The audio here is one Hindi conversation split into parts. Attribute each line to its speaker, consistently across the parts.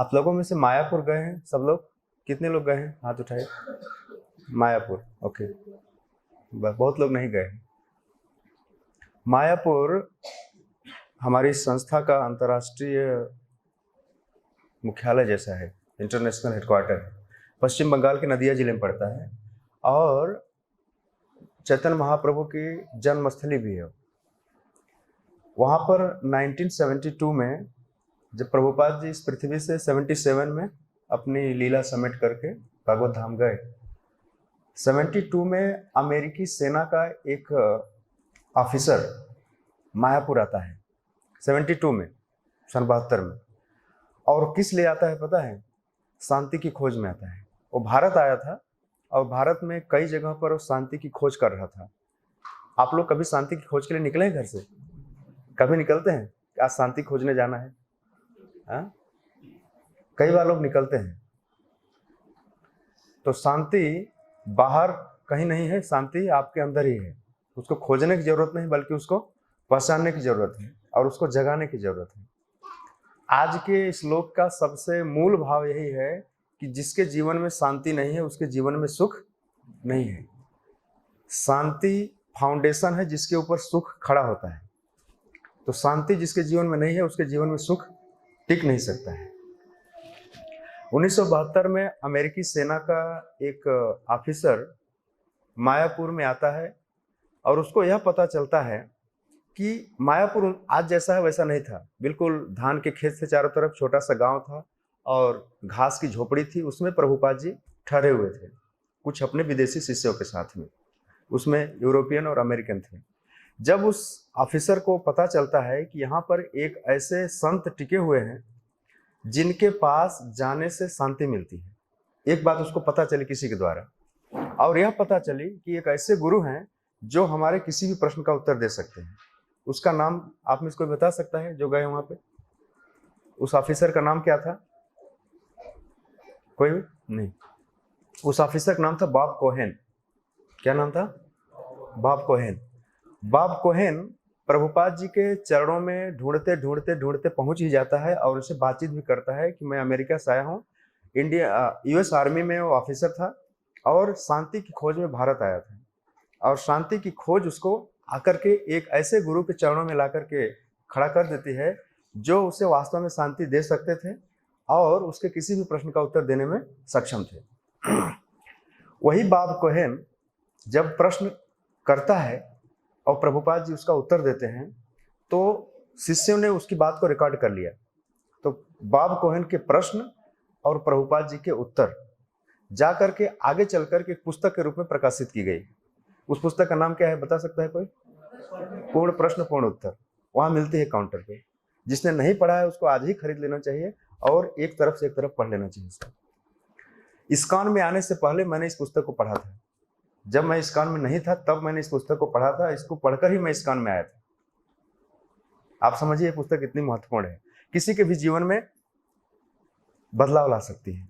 Speaker 1: आप लोगों में से मायापुर गए हैं सब लोग? कितने लोग गए हैं? हाथ उठाए। मायापुर, ओके। बहुत लोग नहीं गए हैं। मायापुर हमारी संस्था का अंतर्राष्ट्रीय मुख्यालय जैसा है, इंटरनेशनल हेडक्वार्टर। पश्चिम बंगाल के नदिया जिले में पड़ता है और चैतन्य महाप्रभु की जन्मस्थली भी है। वहाँ पर 1972 में जब प्रभुपाद जी इस पृथ्वी से 77 में अपनी लीला समेट करके भगवत धाम गए, 72 में अमेरिकी सेना का एक ऑफिसर मायापुर आता है 72 में, सन 72 में। और किस लिए आता है पता है? शांति की खोज में आता है। वो भारत आया था और भारत में कई जगह पर वो शांति की खोज कर रहा था। आप लोग कभी शांति की खोज के लिए निकले हैं घर से? कभी निकलते हैं? आज शांति खोजने जाना है? हाँ, कई बार लोग निकलते हैं। तो शांति बाहर कहीं नहीं है, शांति आपके अंदर ही है। उसको खोजने की जरूरत नहीं, बल्कि उसको पहचानने की जरूरत है और उसको जगाने की जरूरत है। आज के श्लोक का सबसे मूल भाव यही है कि जिसके जीवन में शांति नहीं है उसके जीवन में सुख नहीं है। शांति फाउंडेशन है जिसके ऊपर सुख खड़ा होता है। तो शांति जिसके जीवन में नहीं है उसके जीवन में सुख टिक नहीं सकता है। 1972 में अमेरिकी सेना का एक ऑफिसर मायापुर में आता है और उसको यह पता चलता है कि मायापुर आज जैसा है वैसा नहीं था। बिल्कुल धान के खेत से चारों तरफ छोटा सा गांव था और घास की झोपड़ी थी। उसमें प्रभुपाद जी ठहरे हुए थे, कुछ अपने विदेशी शिष्यों के साथ में। उसमें यूरोपियन और अमेरिकन थे। जब उस ऑफिसर को पता चलता है कि यहाँ पर एक ऐसे संत टिके हुए हैं जिनके पास जाने से शांति मिलती है, एक बात उसको पता चली किसी के द्वारा, और यह पता चली कि एक ऐसे गुरु हैं जो हमारे किसी भी प्रश्न का उत्तर दे सकते हैं। उसका नाम आप में से कोई बता सकता है जो गए वहां पे? उस ऑफिसर का नाम क्या था? कोई भी नहीं। उस ऑफिसर का नाम था बॉब कोहेन। क्या नाम था? Bob Cohen. Bob Cohen Prabhupada ji के चरणों में ढूंढते ढूंढते ढूंढते पहुंच ही जाता है और उससे बातचीत भी करता है कि मैं अमेरिका से आया हूँ। यूएस आर्मी में वो ऑफिसर था और शांति की खोज में भारत आया था। और शांति की खोज उसको आकर के एक ऐसे गुरु के चरणों में ला करके खड़ा कर देती है जो उसे वास्तव में शांति दे सकते थे और उसके किसी भी प्रश्न का उत्तर देने में सक्षम थे। वही बॉब कोहेन जब प्रश्न करता है और प्रभुपाद जी उसका उत्तर देते हैं तो शिष्यों ने उसकी बात को रिकॉर्ड कर लिया। तो बॉब कोहेन के प्रश्न और प्रभुपाद जी के उत्तर जा करके आगे चल करके एक पुस्तक के रूप में प्रकाशित की गई। उस पुस्तक का नाम क्या है बता सकता है कोई? पूर्ण प्रश्न पूर्ण उत्तर। वहां मिलती है काउंटर पे। जिसने नहीं पढ़ा है उसको आज ही खरीद लेना चाहिए और एक तरफ से एक तरफ पढ़ लेना चाहिए इसको। इस्कॉन में आने से पहले मैंने इस पुस्तक को पढ़ा था। जब मैं इस्कॉन में नहीं था तब मैंने इस पुस्तक को पढ़ा था। इसको पढ़कर ही मैं इस्कॉन में आया था। आप समझिए पुस्तक कितनी महत्वपूर्ण है, किसी के भी जीवन में बदलाव ला सकती है।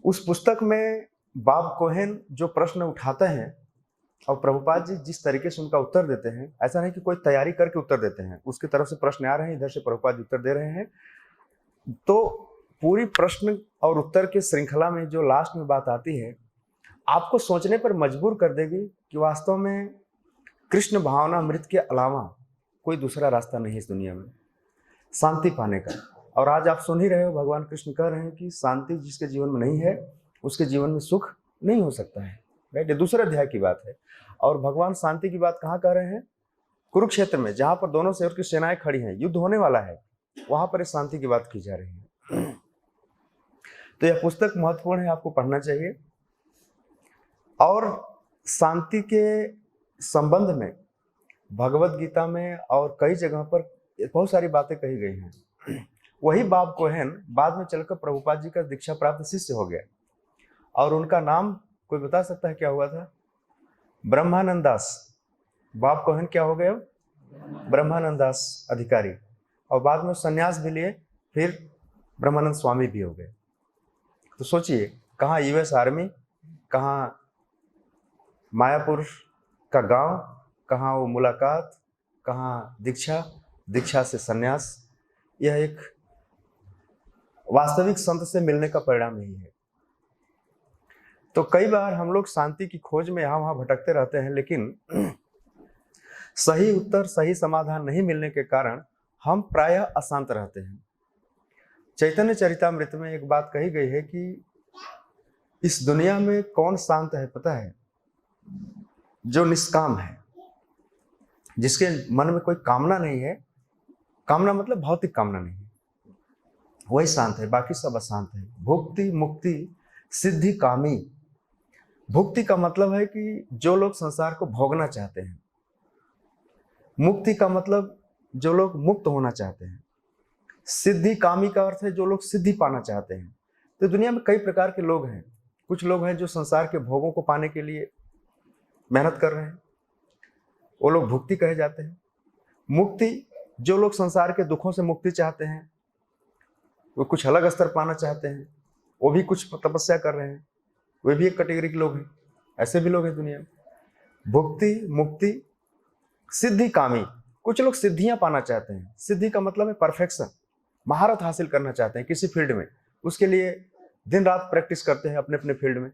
Speaker 1: उस पुस्तक में बॉब कोहेन जो प्रश्न उठाते हैं और प्रभुपाद जी जिस तरीके से उनका उत्तर देते हैं, ऐसा नहीं कि कोई तैयारी करके उत्तर देते हैं, उसकी तरफ से प्रश्न आ रहे हैं, इधर से प्रभुपाद जी उत्तर दे रहे हैं। तो पूरी प्रश्न और उत्तर की श्रृंखला में जो लास्ट में बात आती है आपको सोचने पर मजबूर कर देगी कि वास्तव में कृष्ण भावना अमृत के अलावा कोई दूसरा रास्ता नहीं इस दुनिया में शांति पाने का। और आज आप सुन ही रहे हो भगवान कृष्ण कह रहे हैं कि शांति जिसके जीवन में नहीं है उसके जीवन में सुख नहीं हो सकता है। राइट, ये दूसरे अध्याय की बात है। और भगवान शांति की बात कहाँ कर रहे हैं? कुरुक्षेत्र में, जहां पर दोनों सेना की सेनाएं खड़ी हैं, युद्ध होने वाला है, वहां पर इस शांति की बात की जा रही है। तो यह पुस्तक महत्वपूर्ण है, आपको पढ़ना चाहिए। और शांति के संबंध में भगवत गीता में और कई जगह पर बहुत सारी बातें कही गई हैं। वही बॉब कोहेन बाद में चलकर प्रभुपाद जी का दीक्षा प्राप्त शिष्य हो गया और उनका नाम कोई बता सकता है क्या हुआ था? ब्रह्मानंद दास। बॉब कोहेन क्या हो गए? ब्रह्मानंद दास अधिकारी। और बाद में संन्यास भी लिए, फिर ब्रह्मानंद स्वामी भी हो गए। तो सोचिए, कहाँ यूएस आर्मी, कहाँ मायापुर का गांव, कहाँ वो मुलाकात, कहाँ दीक्षा, दीक्षा से संन्यास। यह एक वास्तविक संत से मिलने का परिणाम यही है। तो कई बार हम लोग शांति की खोज में यहाँ वहाँ भटकते रहते हैं, लेकिन सही उत्तर, सही समाधान नहीं मिलने के कारण हम प्रायः अशांत रहते हैं। चैतन्य चरितामृत में एक बात कही गई है कि इस दुनिया में कौन शांत है पता है? जो निष्काम है, जिसके मन में कोई कामना नहीं है। कामना मतलब भौतिक कामना नहीं है, वही शांत है, बाकी सब अशांत है। भुक्ति मुक्ति सिद्धि कामी। भुक्ति का मतलब है कि जो लोग संसार को भोगना चाहते हैं। मुक्ति का मतलब जो लोग मुक्त होना चाहते हैं। सिद्धि कामी का अर्थ है जो लोग सिद्धि पाना चाहते हैं। तो दुनिया में कई प्रकार के लोग हैं। कुछ लोग हैं जो संसार के भोगों को पाने के लिए मेहनत कर रहे हैं, वो लोग भुक्ति कहे जाते हैं। मुक्ति, जो लोग संसार के दुखों से मुक्ति चाहते हैं, वो कुछ अलग स्तर पाना चाहते हैं, वो भी कुछ तपस्या कर रहे हैं, वे भी एक कैटेगरी के लोग हैं। ऐसे भी लोग हैं दुनिया में। भुक्ति मुक्ति सिद्धि कामी, कुछ लोग सिद्धियां पाना चाहते हैं। सिद्धि का मतलब है परफेक्शन, महारत हासिल करना चाहते हैं किसी फील्ड में, उसके लिए दिन रात प्रैक्टिस करते हैं अपने अपने फील्ड में।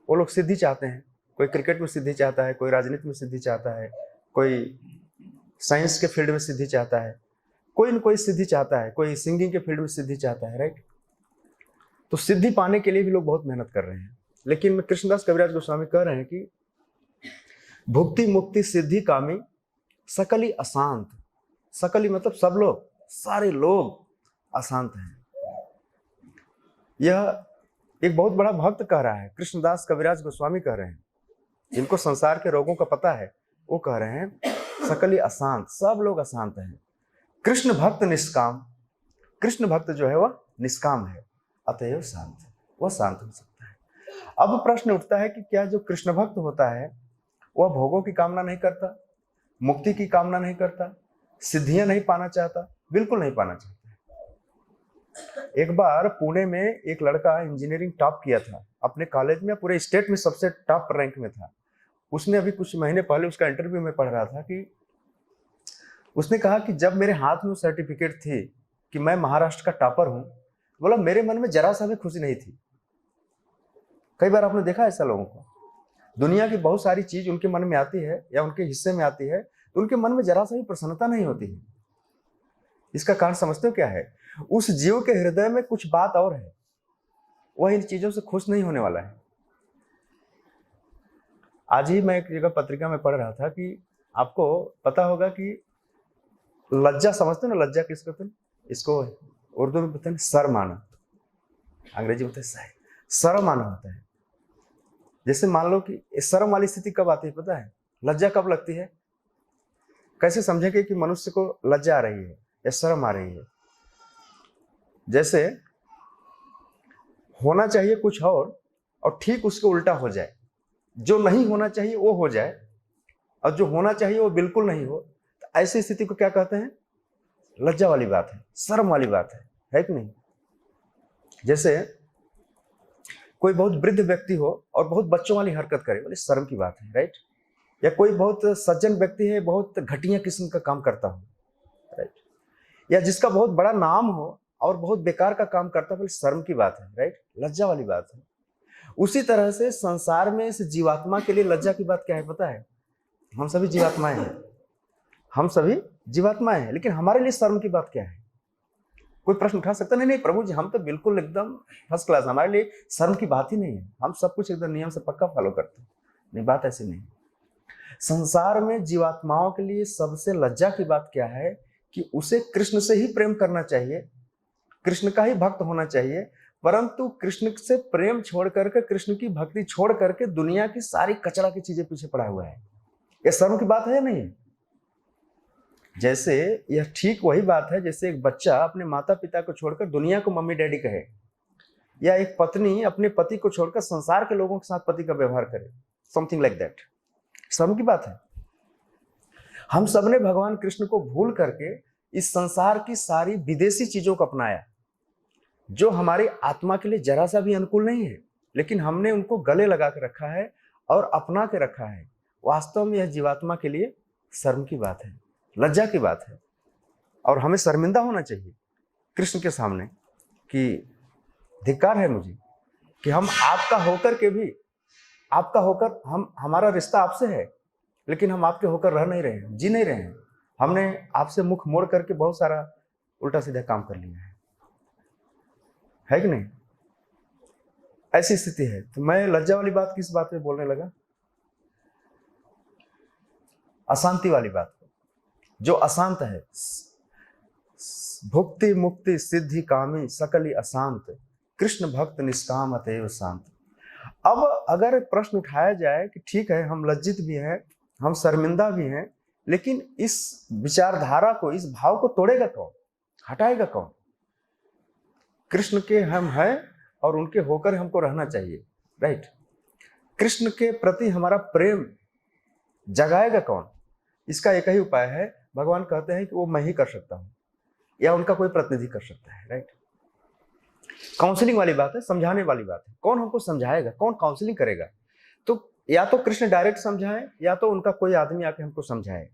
Speaker 1: वो लोग सिद्धि चाहते हैं। कोई क्रिकेट में सिद्धि चाहता है, कोई राजनीति में सिद्धि चाहता है, कोई साइंस के फील्ड में सिद्धि चाहता है, कोई न कोई सिद्धि चाहता है, कोई सिंगिंग के फील्ड में सिद्धि चाहता है, राइट। तो सिद्धि पाने के लिए भी लोग बहुत मेहनत कर रहे हैं। लेकिन कृष्णदास कविराज गोस्वामी कह रहे हैं कि भुक्ति मुक्ति सिद्धि कामी सकली अशांत। सकली मतलब सब लोग, सारे लोग अशांत हैं। यह एक बहुत बड़ा भक्त कह रहा है, कृष्णदास कविराज गोस्वामी कह रहे हैं, जिनको संसार के रोगों का पता है। वो कह रहे हैं सकली अशांत, सब लोग अशांत हैं। कृष्ण भक्त निष्काम, कृष्ण भक्त जो है वह निष्काम है, अतएव शांत, वह शांत हो सकता है। अब प्रश्न उठता है कि क्या जो कृष्ण भक्त होता है वह भोगों की कामना नहीं करता, मुक्ति की कामना नहीं करता, सिद्धियां नहीं पाना चाहता? बिल्कुल नहीं पाना चाहता। एक बार पुणे में एक लड़का इंजीनियरिंग टॉप किया था अपने कॉलेज में, पूरे स्टेट में सबसे टॉप रैंक में था। उसने अभी कुछ महीने पहले, उसका इंटरव्यू में पढ़ रहा था कि उसने कहा कि जब मेरे हाथ में सर्टिफिकेट थी कि मैं महाराष्ट्र का टॉपर हूं, बोला मेरे मन में जरा सा भी खुशी नहीं थी। कई बार आपने देखा ऐसा लोगों को, दुनिया की बहुत सारी चीज उनके मन में आती है या उनके हिस्से में आती है, तो उनके मन में जरा सा भी प्रसन्नता नहीं होती है। इसका कारण समझते हो क्या है? उस जीव के हृदय में कुछ बात और है, वह इन चीजों से खुश नहीं होने वाला है। आज ही मैं एक जगह पत्रिका में पढ़ रहा था कि आपको पता होगा कि लज्जा, समझते हो ना लज्जा किसको कहते हैं? इसको उर्दू में कहते हैं शर्म आना, अंग्रेजी में कहते हैं शर्म आना होता है। जैसे मान लो कि शर्म वाली स्थिति कब आती है पता है? लज्जा कब लगती है? कैसे समझेंगे कि मनुष्य को लज्जा आ रही है या शर्म आ रही है? जैसे होना चाहिए कुछ और ठीक उसके उल्टा हो जाए, जो नहीं होना चाहिए वो हो जाए, और जो होना चाहिए वो बिल्कुल नहीं हो, तो ऐसी स्थिति को क्या कहते हैं? लज्जा वाली बात है, शर्म वाली बात है कि नहीं? जैसे कोई बहुत वृद्ध व्यक्ति हो और बहुत बच्चों वाली हरकत करे, बोले शर्म की बात है, राइट। या कोई बहुत सज्जन व्यक्ति है, बहुत घटिया किस्म का काम करता हो, राइट। या जिसका बहुत बड़ा नाम हो और बहुत बेकार का काम करता है, बोले शर्म की बात है, राइट, लज्जा वाली बात है। उसी तरह से संसार में इस जीवात्मा के लिए लज्जा की बात क्या है पता है? हम सभी जीवात्माएं हैं, हम सभी जीवात्माएं हैं, लेकिन हमारे लिए शर्म की बात क्या है? कोई प्रश्न उठा सकता नहीं प्रभु जी, हम तो बिल्कुल एकदम फर्स्ट क्लास, हमारे लिए शर्म की बात ही नहीं है, हम सब कुछ एकदम नियम से पक्का फॉलो करते हैं। नहीं, बात ऐसी नहीं। संसार में जीवात्माओं के लिए सबसे लज्जा की बात क्या है कि उसे कृष्ण से ही प्रेम करना चाहिए, कृष्ण का ही भक्त होना चाहिए, परंतु कृष्ण से प्रेम छोड़ करके, कृष्ण की भक्ति छोड़ करके दुनिया की सारी कचरा की चीजें पीछे पड़ा हुआ है। यह शर्म की बात है या नहीं? जैसे यह ठीक वही बात है जैसे एक बच्चा अपने माता पिता को छोड़कर दुनिया को मम्मी डैडी कहे, या एक पत्नी अपने पति को छोड़कर संसार के लोगों के साथ पति का व्यवहार करे, समथिंग लाइक दैट। शर्म की बात है। हम सबने भगवान कृष्ण को भूल करके इस संसार की सारी विदेशी चीजों को अपनाया, जो हमारी आत्मा के लिए जरा सा भी अनुकूल नहीं है, लेकिन हमने उनको गले लगा के रखा है और अपना के रखा है। वास्तव में यह जीवात्मा के लिए शर्म की बात है, लज्जा की बात है, और हमें शर्मिंदा होना चाहिए कृष्ण के सामने कि धिक्कार है मुझे कि हम आपका होकर के भी, आपका होकर हमारा रिश्ता आपसे है, लेकिन हम आपके होकर रह नहीं रहे हैं, जी नहीं रहे हैं। हमने आपसे मुख मोड़ करके बहुत सारा उल्टा सीधा काम कर लिया है कि नहीं? ऐसी स्थिति है। तो मैं लज्जा वाली बात किस बात पे बोलने लगा? अशांति वाली बात। जो अशांत है, भुक्ति मुक्ति सिद्धि कामी सकली अशांत, कृष्ण भक्त निष्काम अतएव शांत। अब अगर प्रश्न उठाया जाए कि ठीक है, हम लज्जित भी हैं, हम शर्मिंदा भी हैं, लेकिन इस विचारधारा को, इस भाव को तोड़ेगा कौन, हटाएगा कौन? कृष्ण के हम हैं और उनके होकर हमको रहना चाहिए, राइट? कृष्ण के प्रति हमारा प्रेम जगाएगा कौन? इसका एक ही उपाय है। भगवान कहते हैं कि वो मैं ही कर सकता हूं, या उनका कोई प्रतिनिधि कर सकता है, राइट? काउंसलिंग वाली बात है, समझाने वाली बात है। कौन हमको समझाएगा, कौन काउंसलिंग करेगा? तो या तो कृष्ण डायरेक्ट समझाएं, या तो उनका कोई आदमी आके हमको समझाए।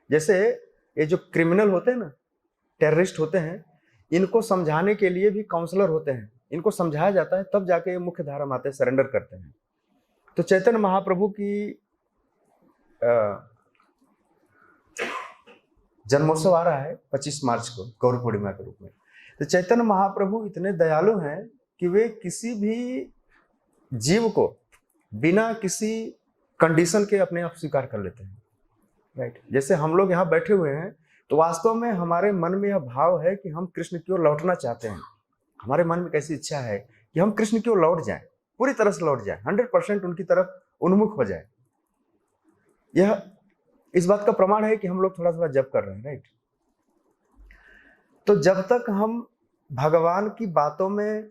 Speaker 1: जैसे ये जो क्रिमिनल होते हैं ना, टेररिस्ट होते हैं, इनको समझाने के लिए भी काउंसलर होते हैं। इनको समझाया जाता है, तब जाके ये मुख्य धारा में आते हैं, सरेंडर करते हैं। तो चैतन्य महाप्रभु की जन्मोत्सव आ रहा है 25 मार्च को, गौर पूर्णिमा के रूप में। तो चैतन्य महाप्रभु इतने दयालु हैं कि वे किसी भी जीव को बिना किसी कंडीशन के अपने आप स्वीकार कर लेते हैं, राइट? जैसे हम लोग यहाँ बैठे हुए हैं, तो वास्तव में हमारे मन में यह भाव है कि हम कृष्ण की ओर लौटना चाहते हैं। हमारे मन में कैसी इच्छा है कि हम कृष्ण की ओर लौट जाएं, पूरी तरह से लौट जाएं, 100% उनकी तरफ उन्मुख हो जाए। यह इस बात का प्रमाण है कि हम लोग थोड़ा थोड़ा जप कर रहे हैं, राइट? तो जब तक हम भगवान की बातों में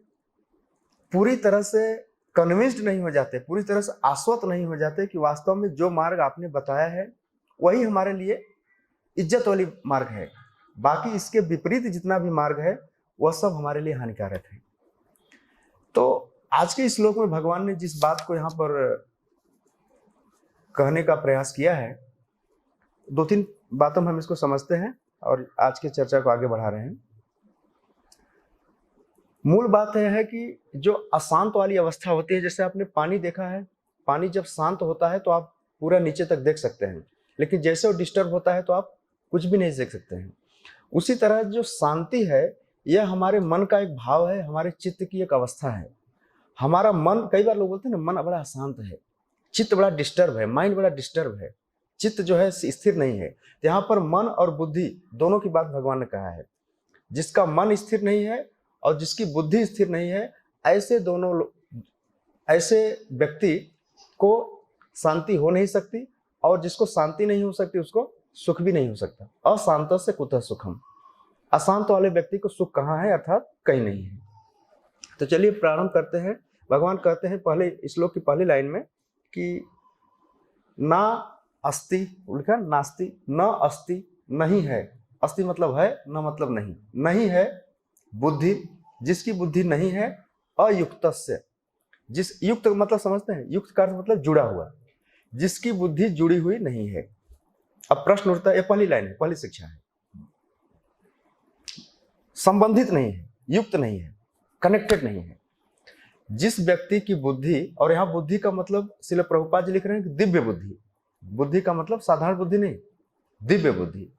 Speaker 1: पूरी तरह से कन्विंस्ड नहीं हो जाते, पूरी तरह से आश्वस्त नहीं हो जाते कि वास्तव में जो मार्ग आपने बताया है वही हमारे लिए इज्जत वाली मार्ग है, बाकी इसके विपरीत जितना भी मार्ग है वह सब हमारे लिए हानिकारक है। तो आज के इस श्लोक में भगवान ने जिस बात को यहाँ पर कहने का प्रयास किया है, 2-3 बातों में हम इसको समझते हैं और आज की चर्चा को आगे बढ़ा रहे हैं। मूल बात यह है कि जो अशांत वाली अवस्था होती है, जैसे आपने पानी देखा है, पानी जब शांत होता है तो आप पूरा नीचे तक देख सकते हैं, लेकिन जैसे वो डिस्टर्ब होता है तो आप कुछ भी नहीं देख सकते हैं। उसी तरह जो शांति है, यह हमारे मन का एक भाव है, हमारे चित्त की एक अवस्था है। हमारा मन, कई बार लोग बोलते हैं ना, मन बड़ा अशांत है, चित्त बड़ा डिस्टर्ब है, माइंड बड़ा डिस्टर्ब है, चित्त जो है स्थिर नहीं है। तो यहाँ पर मन और बुद्धि दोनों की बात भगवान ने कहा है। जिसका मन स्थिर नहीं है और जिसकी बुद्धि स्थिर नहीं है, ऐसे व्यक्ति को शांति हो नहीं सकती, और जिसको शांति नहीं हो सकती उसको सुख भी नहीं हो सकता। अशांत से कुतः सुखम, अशांत वाले व्यक्ति को सुख कहाँ है, अर्थात कहीं नहीं है। तो चलिए प्रारंभ करते हैं। भगवान कहते हैं पहले श्लोक की पहली लाइन में कि ना अस्ति, लिखा नास्ति, न अस्ति, नहीं है, अस्ति मतलब है, न मतलब नहीं, नहीं है बुद्धि, जिसकी बुद्धि नहीं है, अयुक्तस्य, जिस युक्त मतलब समझते हैं, युक्त का अर्थ मतलब जुड़ा हुआ, जिसकी बुद्धि जुड़ी हुई नहीं है। अब प्रश्न उठता है, ये पहली लाइन है, पहली शिक्षा है, संबंधित नहीं है, युक्त नहीं है, कनेक्टेड नहीं है। जिस व्यक्ति की बुद्धि, और यहाँ बुद्धि का मतलब श्रील प्रभुपाद जी लिख रहे हैं कि दिव्य बुद्धि, बुद्धि का मतलब साधारण बुद्धि नहीं, दिव्य बुद्धि।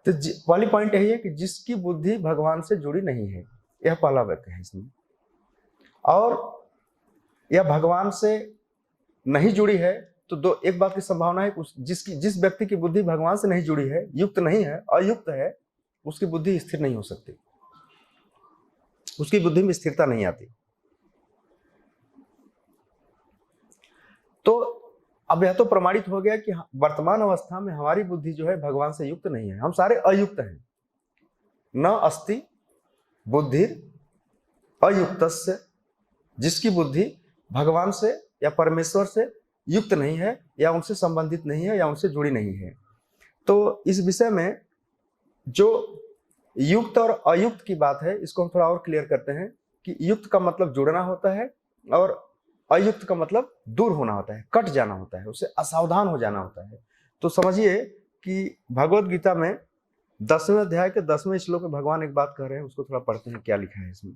Speaker 1: तो पहली पॉइंट यही है कि जिसकी बुद्धि भगवान से जुड़ी नहीं है, यह पहला वाक्य है इसमें। और यह भगवान से नहीं जुड़ी है, तो एक बात की संभावना है, जिस व्यक्ति की बुद्धि भगवान से नहीं जुड़ी है, युक्त नहीं है, अयुक्त है, उसकी बुद्धि स्थिर नहीं हो सकती, उसकी बुद्धि में स्थिरता नहीं आती। तो अब यह तो प्रमाणित हो गया कि वर्तमान अवस्था में हमारी बुद्धि जो है भगवान से युक्त नहीं है, हम सारे अयुक्त हैं। न अस्ति बुद्धि अयुक्तस्य, जिसकी बुद्धि भगवान से या परमेश्वर से युक्त नहीं है, या उनसे संबंधित नहीं है, या उनसे जुड़ी नहीं है। तो इस विषय में जो युक्त और अयुक्त की बात है, इसको हम थोड़ा और क्लियर करते हैं कि युक्त का मतलब जुड़ना होता है, और अयुक्त का मतलब दूर होना होता है, कट जाना होता है, उससे असावधान हो जाना होता है। तो समझिए कि भगवत गीता में 10वें अध्याय के 10वें श्लोक में भगवान एक बात कह रहे हैं, उसको थोड़ा पढ़ते हैं क्या लिखा है इसमें।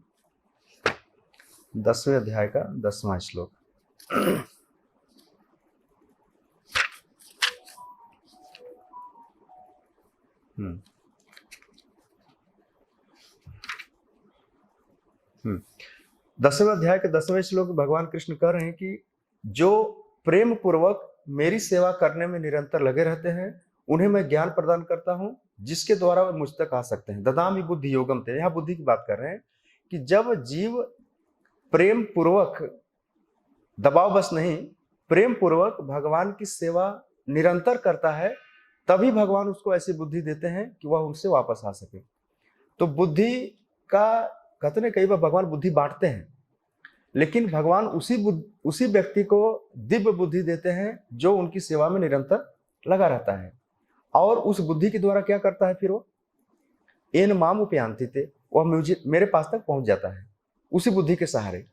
Speaker 1: 10वें अध्याय का 10वां श्लोक। हम्म 10वें अध्याय के 10वें श्लोक में भगवान कृष्ण कह रहे हैं कि जो प्रेम पूर्वक मेरी सेवा करने में निरंतर लगे रहते हैं उन्हें मैं ज्ञान प्रदान करता हूं, जिसके द्वारा वे मुझ तक आ सकते हैं। ददामि बुद्धि योगम थे, यहां बुद्धि की बात कर रहे हैं कि जब जीव प्रेम पूर्वक, दबाव बस नहीं, प्रेम पूर्वक भगवान की सेवा निरंतर करता है, तभी भगवान उसको ऐसी बुद्धि देते हैं कि वह उनसे वापस आ सके। तो बुद्धि का कहते हैं, कई बार भगवान बुद्धि बांटते हैं, लेकिन भगवान उसी व्यक्ति को दिव्य बुद्धि देते हैं जो उनकी सेवा में निरंतर लगा रहता है। और उस बुद्धि के द्वारा क्या करता है, फिर वो एन माम उपयांति थे, वह मुझे मेरे पास तक पहुंच जाता है उसी बुद्धि के सहारे।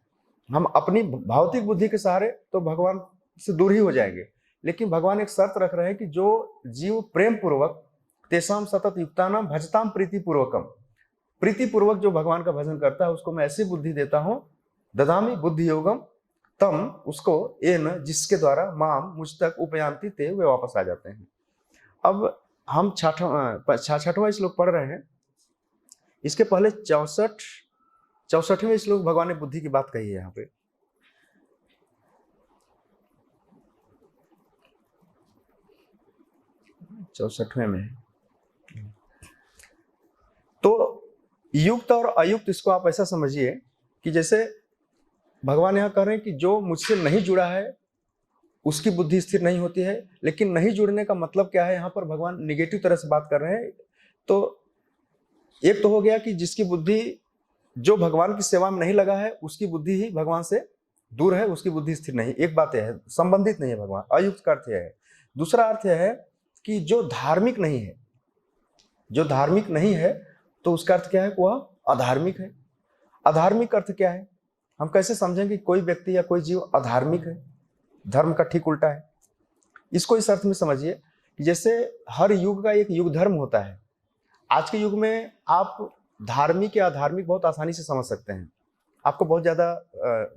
Speaker 1: हम अपनी भौतिक बुद्धि के सहारे तो भगवान से दूर ही हो जाएंगे, लेकिन भगवान एक शर्त रख रहे हैं कि जो जीव प्रेम पूर्वक तेसाम सतत युक्तानाम भजताम प्रीति पूर्वकम, प्रीति पूर्वक जो भगवान का भजन करता है उसको मैं ऐसी बुद्धि देता हूं, ददामी बुद्धि योगम तम, उसको एन, जिसके द्वारा माम मुझ तक उपयांति ते, वे वापस आ जाते हैं। अब हम 66वां श्लोक पढ़ रहे हैं। इसके पहले 64वें श्लोक भगवान ने बुद्धि की बात कही है यहाँ पे। चौसठवें में तो युक्त और अयुक्त, इसको आप ऐसा समझिए कि जैसे भगवान यहाँ कह रहे हैं कि जो मुझसे नहीं जुड़ा है उसकी बुद्धि स्थिर नहीं होती है। लेकिन नहीं जुड़ने का मतलब क्या है, यहाँ पर भगवान निगेटिव तरह से बात कर रहे हैं। तो एक तो हो गया कि जिसकी बुद्धि जो भगवान की सेवा में नहीं लगा है उसकी बुद्धि ही भगवान से दूर है, उसकी बुद्धि स्थिर नहीं, एक बात यह है, संबंधित नहीं है भगवान। अयुक्त का अर्थ यह है। दूसरा अर्थ यह है कि जो धार्मिक नहीं है, जो धार्मिक नहीं है तो उसका अर्थ क्या है, वह अधार्मिक है। अधार्मिक अर्थ क्या है, हम कैसे समझेंगे कोई व्यक्ति या कोई जीव अधार्मिक है, धर्म का ठीक उल्टा है। इसको इस अर्थ में समझिए कि जैसे हर युग का एक युग धर्म होता है। आज के युग में आप धार्मिक या अधार्मिक बहुत आसानी से समझ सकते हैं, आपको बहुत ज्यादा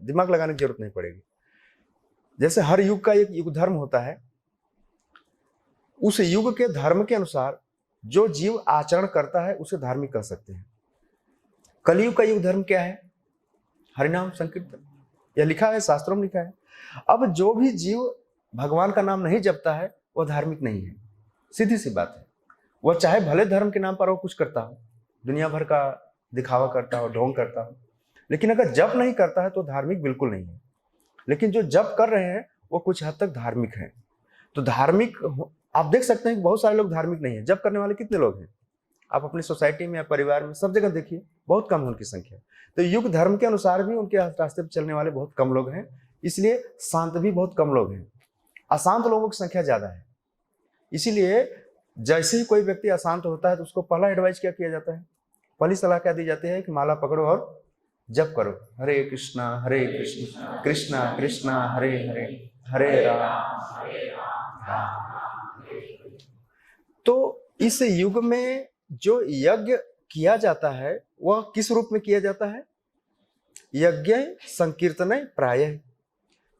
Speaker 1: दिमाग लगाने की जरूरत नहीं पड़ेगी। जैसे हर युग का एक युग धर्म होता है, उस युग के धर्म के अनुसार जो जीव आचरण करता है उसे धार्मिक कह सकते हैं। कलयुग का युग धर्म क्या है, हरिनाम संकीर्तन, यह लिखा है, शास्त्रों में लिखा है। अब जो भी जीव भगवान का नाम नहीं जपता है वह धार्मिक नहीं है, सीधी सी बात है। वह चाहे भले धर्म के नाम पर वो कुछ करता हो, दुनिया भर का दिखावा करता हो, ढोंग करता हो, लेकिन अगर जप नहीं करता है तो धार्मिक बिल्कुल नहीं है। लेकिन जो जप कर रहे हैं वो कुछ हद तक धार्मिक है। तो धार्मिक आप देख सकते हैं कि बहुत सारे लोग धार्मिक नहीं है। जप करने वाले कितने लोग हैं, आप अपनी सोसाइटी में या परिवार में सब जगह देखिए, बहुत कम है उनकी संख्या। तो युग धर्म के अनुसार भी उनके रास्ते पर चलने वाले बहुत कम लोग हैं, इसलिए शांत भी बहुत कम लोग हैं। अशांत लोगों की संख्या ज्यादा है। इसीलिए जैसे ही कोई व्यक्ति अशांत होता है तो उसको पहला एडवाइस क्या किया जाता है, पहली सलाह क्या दी जाती है कि माला पकड़ो और जप करो, हरे कृष्णा कृष्णा कृष्णा हरे हरे, हरे राम। तो इस युग में जो यज्ञ किया जाता है वह किस रूप में किया जाता है, यज्ञ संकीर्तन प्रायः।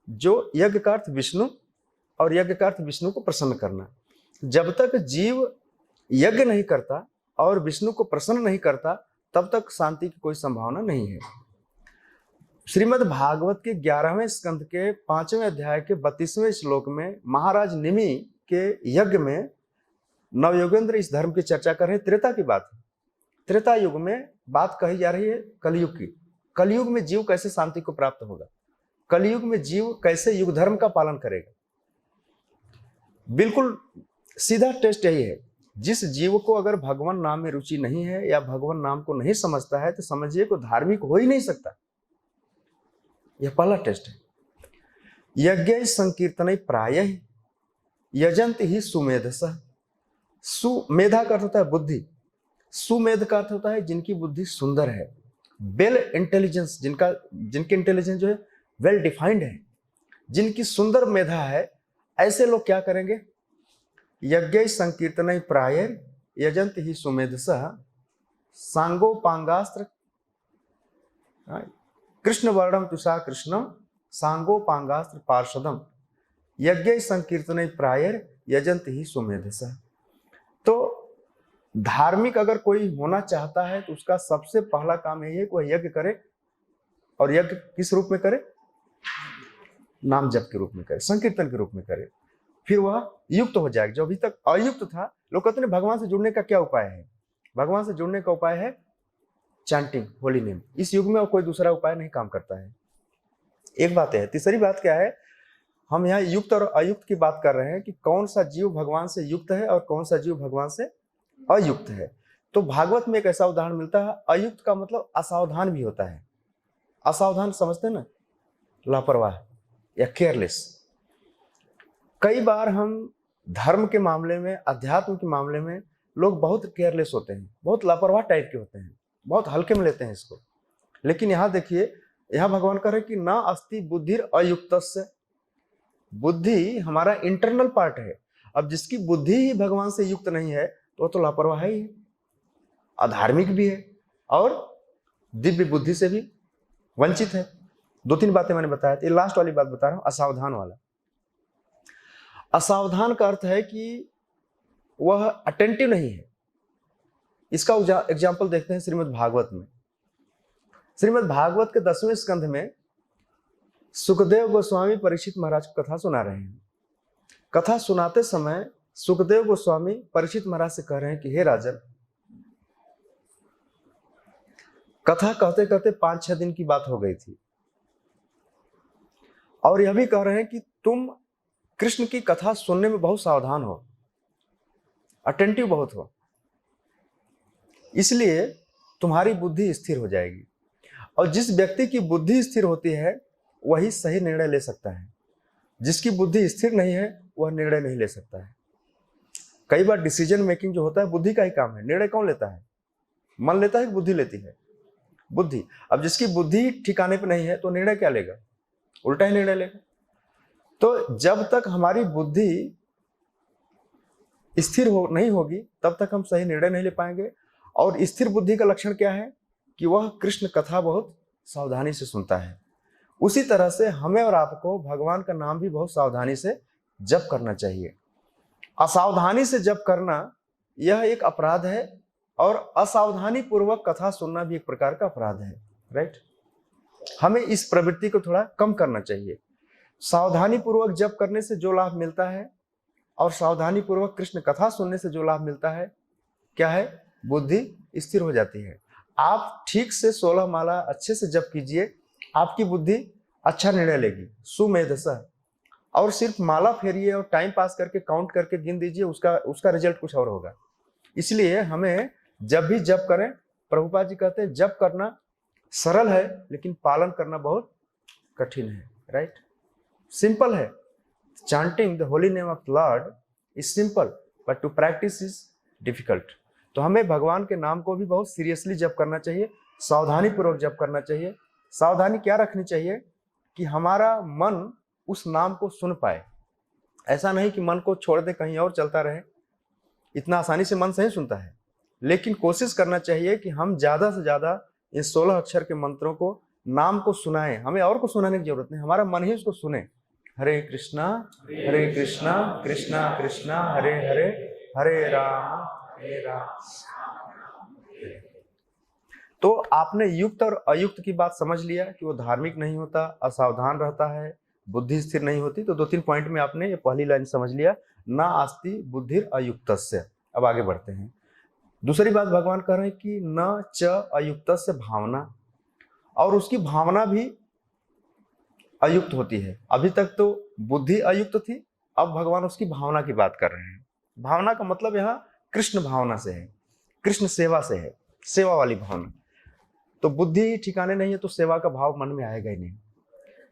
Speaker 1: जो यज्ञ का अर्थ विष्णु, और यज्ञ का अर्थ विष्णु को प्रसन्न करना। जब तक जीव यज्ञ नहीं करता और विष्णु को प्रसन्न नहीं करता तब तक शांति की कोई संभावना नहीं है। श्रीमद् भागवत के 11वें स्कंध के 5वें अध्याय के 32वें श्लोक में महाराज निमि के यज्ञ में नवयोगेंद्र इस धर्म की चर्चा कर रहे हैं। त्रेता की बात है, त्रेता युग में बात कही जा रही है कलयुग की। कलयुग में जीव कैसे शांति को प्राप्त होगा, कलयुग में जीव कैसे युग धर्म का पालन करेगा। बिल्कुल सीधा टेस्ट यही है। जिस जीव को अगर भगवान नाम में रुचि नहीं है या भगवान नाम को नहीं समझता है तो समझिए को धार्मिक हो ही नहीं सकता। यह पहला टेस्ट है। यज्ञ संकीर्तन प्रायः यजंत ही सुमेधस। सुमेधा का अर्थ होता है बुद्धि, सुमेध का अर्थ होता है जिनकी बुद्धि सुंदर है, वेल इंटेलिजेंस, जिनके इंटेलिजेंस जो है वेल डिफाइंड है, जिनकी सुंदर मेधा है, ऐसे लोग क्या करेंगे, यज्ञ संकीर्तन प्रायः यजंत ही सुमेधसः सांगोपांगास्त्र कृष्ण वर्णम तुषा कृष्णम सांगोपांगास्त्र पार्षदम यज्ञ संकीर्तन प्रायर यजंत ही सुमेधसः। तो धार्मिक अगर कोई होना चाहता है तो उसका सबसे पहला काम यही है कि वह यज्ञ करे, और यज्ञ किस रूप में करे? नाम जप के रूप में करे, संकीर्तन के रूप में करे, फिर वह युक्त हो जाएगा। जो अभी तक अयुक्त था, लोग कहते हैं भगवान से जुड़ने का क्या उपाय है? भगवान से जुड़ने का उपाय है चैंटिंग होली नेम। इस युग में और कोई दूसरा उपाय नहीं काम करता है। एक बात है। तीसरी बात क्या है? हम यहाँ युक्त और अयुक्त की बात कर रहे हैं कि कौन सा जीव भगवान से युक्त है और कौन सा जीव भगवान से अयुक्त है। तो भागवत में एक ऐसा उदाहरण मिलता है, अयुक्त का मतलब असावधान भी होता है। असावधान समझते हैं ना, लापरवाह या केयरलेस। कई बार हम धर्म के मामले में, अध्यात्म के मामले में लोग बहुत केयरलेस होते हैं, बहुत लापरवाह टाइप के होते हैं, बहुत हल्के में लेते हैं इसको। लेकिन यहाँ देखिए, यहाँ भगवान कह रहे हैं कि ना अस्ति बुद्धिर अयुक्तस्य। बुद्धि हमारा इंटरनल पार्ट है। अब जिसकी बुद्धि ही भगवान से युक्त नहीं है तो वो तो लापरवाह ही है, अधार्मिक भी है और दिव्य बुद्धि से भी वंचित है। 2-3 बातें मैंने बताया थी। लास्ट वाली बात बता रहा हूं, असावधान वाला। असावधान का अर्थ है कि वह अटेंटिव नहीं है। इसका एग्जाम्पल देखते हैं श्रीमद् भागवत में। श्रीमद् भागवत के 10वें स्कंध में सुखदेव गोस्वामी परीक्षित महाराज को कथा सुना रहे हैं। कथा सुनाते समय सुखदेव गोस्वामी परीक्षित महाराज से कह रहे हैं कि हे राजन, कथा कहते कहते 5-6 दिन की बात हो गई थी, और यह भी कह रहे हैं कि तुम कृष्ण की कथा सुनने में बहुत सावधान हो, अटेंटिव बहुत हो, इसलिए तुम्हारी बुद्धि स्थिर हो जाएगी। और जिस व्यक्ति की बुद्धि स्थिर होती है वही सही निर्णय ले सकता है। जिसकी बुद्धि स्थिर नहीं है वह निर्णय नहीं ले सकता है। कई बार डिसीजन मेकिंग जो होता है बुद्धि का ही काम है। निर्णय कौन लेता है? मन लेता है कि बुद्धि लेती है? बुद्धि। अब जिसकी बुद्धि ठिकाने पे नहीं है तो निर्णय क्या लेगा? उल्टा ही निर्णय लेगा। तो जब तक हमारी बुद्धि स्थिर नहीं होगी तब तक हम सही निर्णय नहीं ले पाएंगे। और स्थिर बुद्धि का लक्षण क्या है? कि वह कृष्ण कथा बहुत सावधानी से सुनता है। उसी तरह से हमें और आपको भगवान का नाम भी बहुत सावधानी से जप करना चाहिए। असावधानी से जप करना यह एक अपराध है, और असावधानी पूर्वक कथा सुनना भी एक प्रकार का अपराध है। राइट? हमें इस प्रवृत्ति को थोड़ा कम करना चाहिए। सावधानी पूर्वक जप करने से जो लाभ मिलता है और सावधानी पूर्वक कृष्ण कथा सुनने से जो लाभ मिलता है, क्या है? बुद्धि स्थिर हो जाती है। आप ठीक से 16 माला अच्छे से जप कीजिए, आपकी बुद्धि अच्छा निर्णय लेगी, सुमेधसः। और सिर्फ माला फेरिए और टाइम पास करके काउंट करके गिन दीजिए, उसका रिजल्ट कुछ और होगा। इसलिए हमें जब भी जप करें, प्रभुपाद जी कहते हैं जप करना सरल है लेकिन पालन करना बहुत कठिन है। राइट? सिंपल है। Chanting the holy name of Lord is simple but to practice is difficult. तो हमें भगवान के नाम को भी बहुत सीरियसली जप करना चाहिए, सावधानी पूर्वक जप करना चाहिए। सावधानी क्या रखनी चाहिए? कि हमारा मन उस नाम को सुन पाए। ऐसा नहीं कि मन को छोड़ दे कहीं और चलता रहे, इतना आसानी से मन नहीं सुनता है। लेकिन कोशिश करना चाहिए कि हम ज्यादा से ज्यादा इन 16 अक्षर के मंत्रों को, नाम को सुनाएं। हमें और को सुनाने की जरूरत नहीं, हमारा मन ही उसको सुने। हरे कृष्णा कृष्णा कृष्णा हरे हरे, हरे राम हरे राम। तो आपने युक्त और अयुक्त की बात समझ लिया कि वो धार्मिक नहीं होता, असावधान रहता है, बुद्धि स्थिर नहीं होती। तो 2-3 पॉइंट में आपने ये पहली लाइन समझ लिया, ना आस्ति बुद्धिर अयुक्तस्य। अब आगे बढ़ते हैं। दूसरी बात भगवान कह रहे हैं कि न च अयुक्तस्य भावना, और उसकी भावना भी अयुक्त होती है। अभी तक तो बुद्धि अयुक्त थी, अब भगवान उसकी भावना की बात कर रहे हैं। भावना का मतलब यहाँ कृष्ण भावना से है, कृष्ण सेवा से है, सेवा वाली भावना। तो बुद्धि ठिकाने नहीं है तो सेवा का भाव मन में आएगा ही नहीं।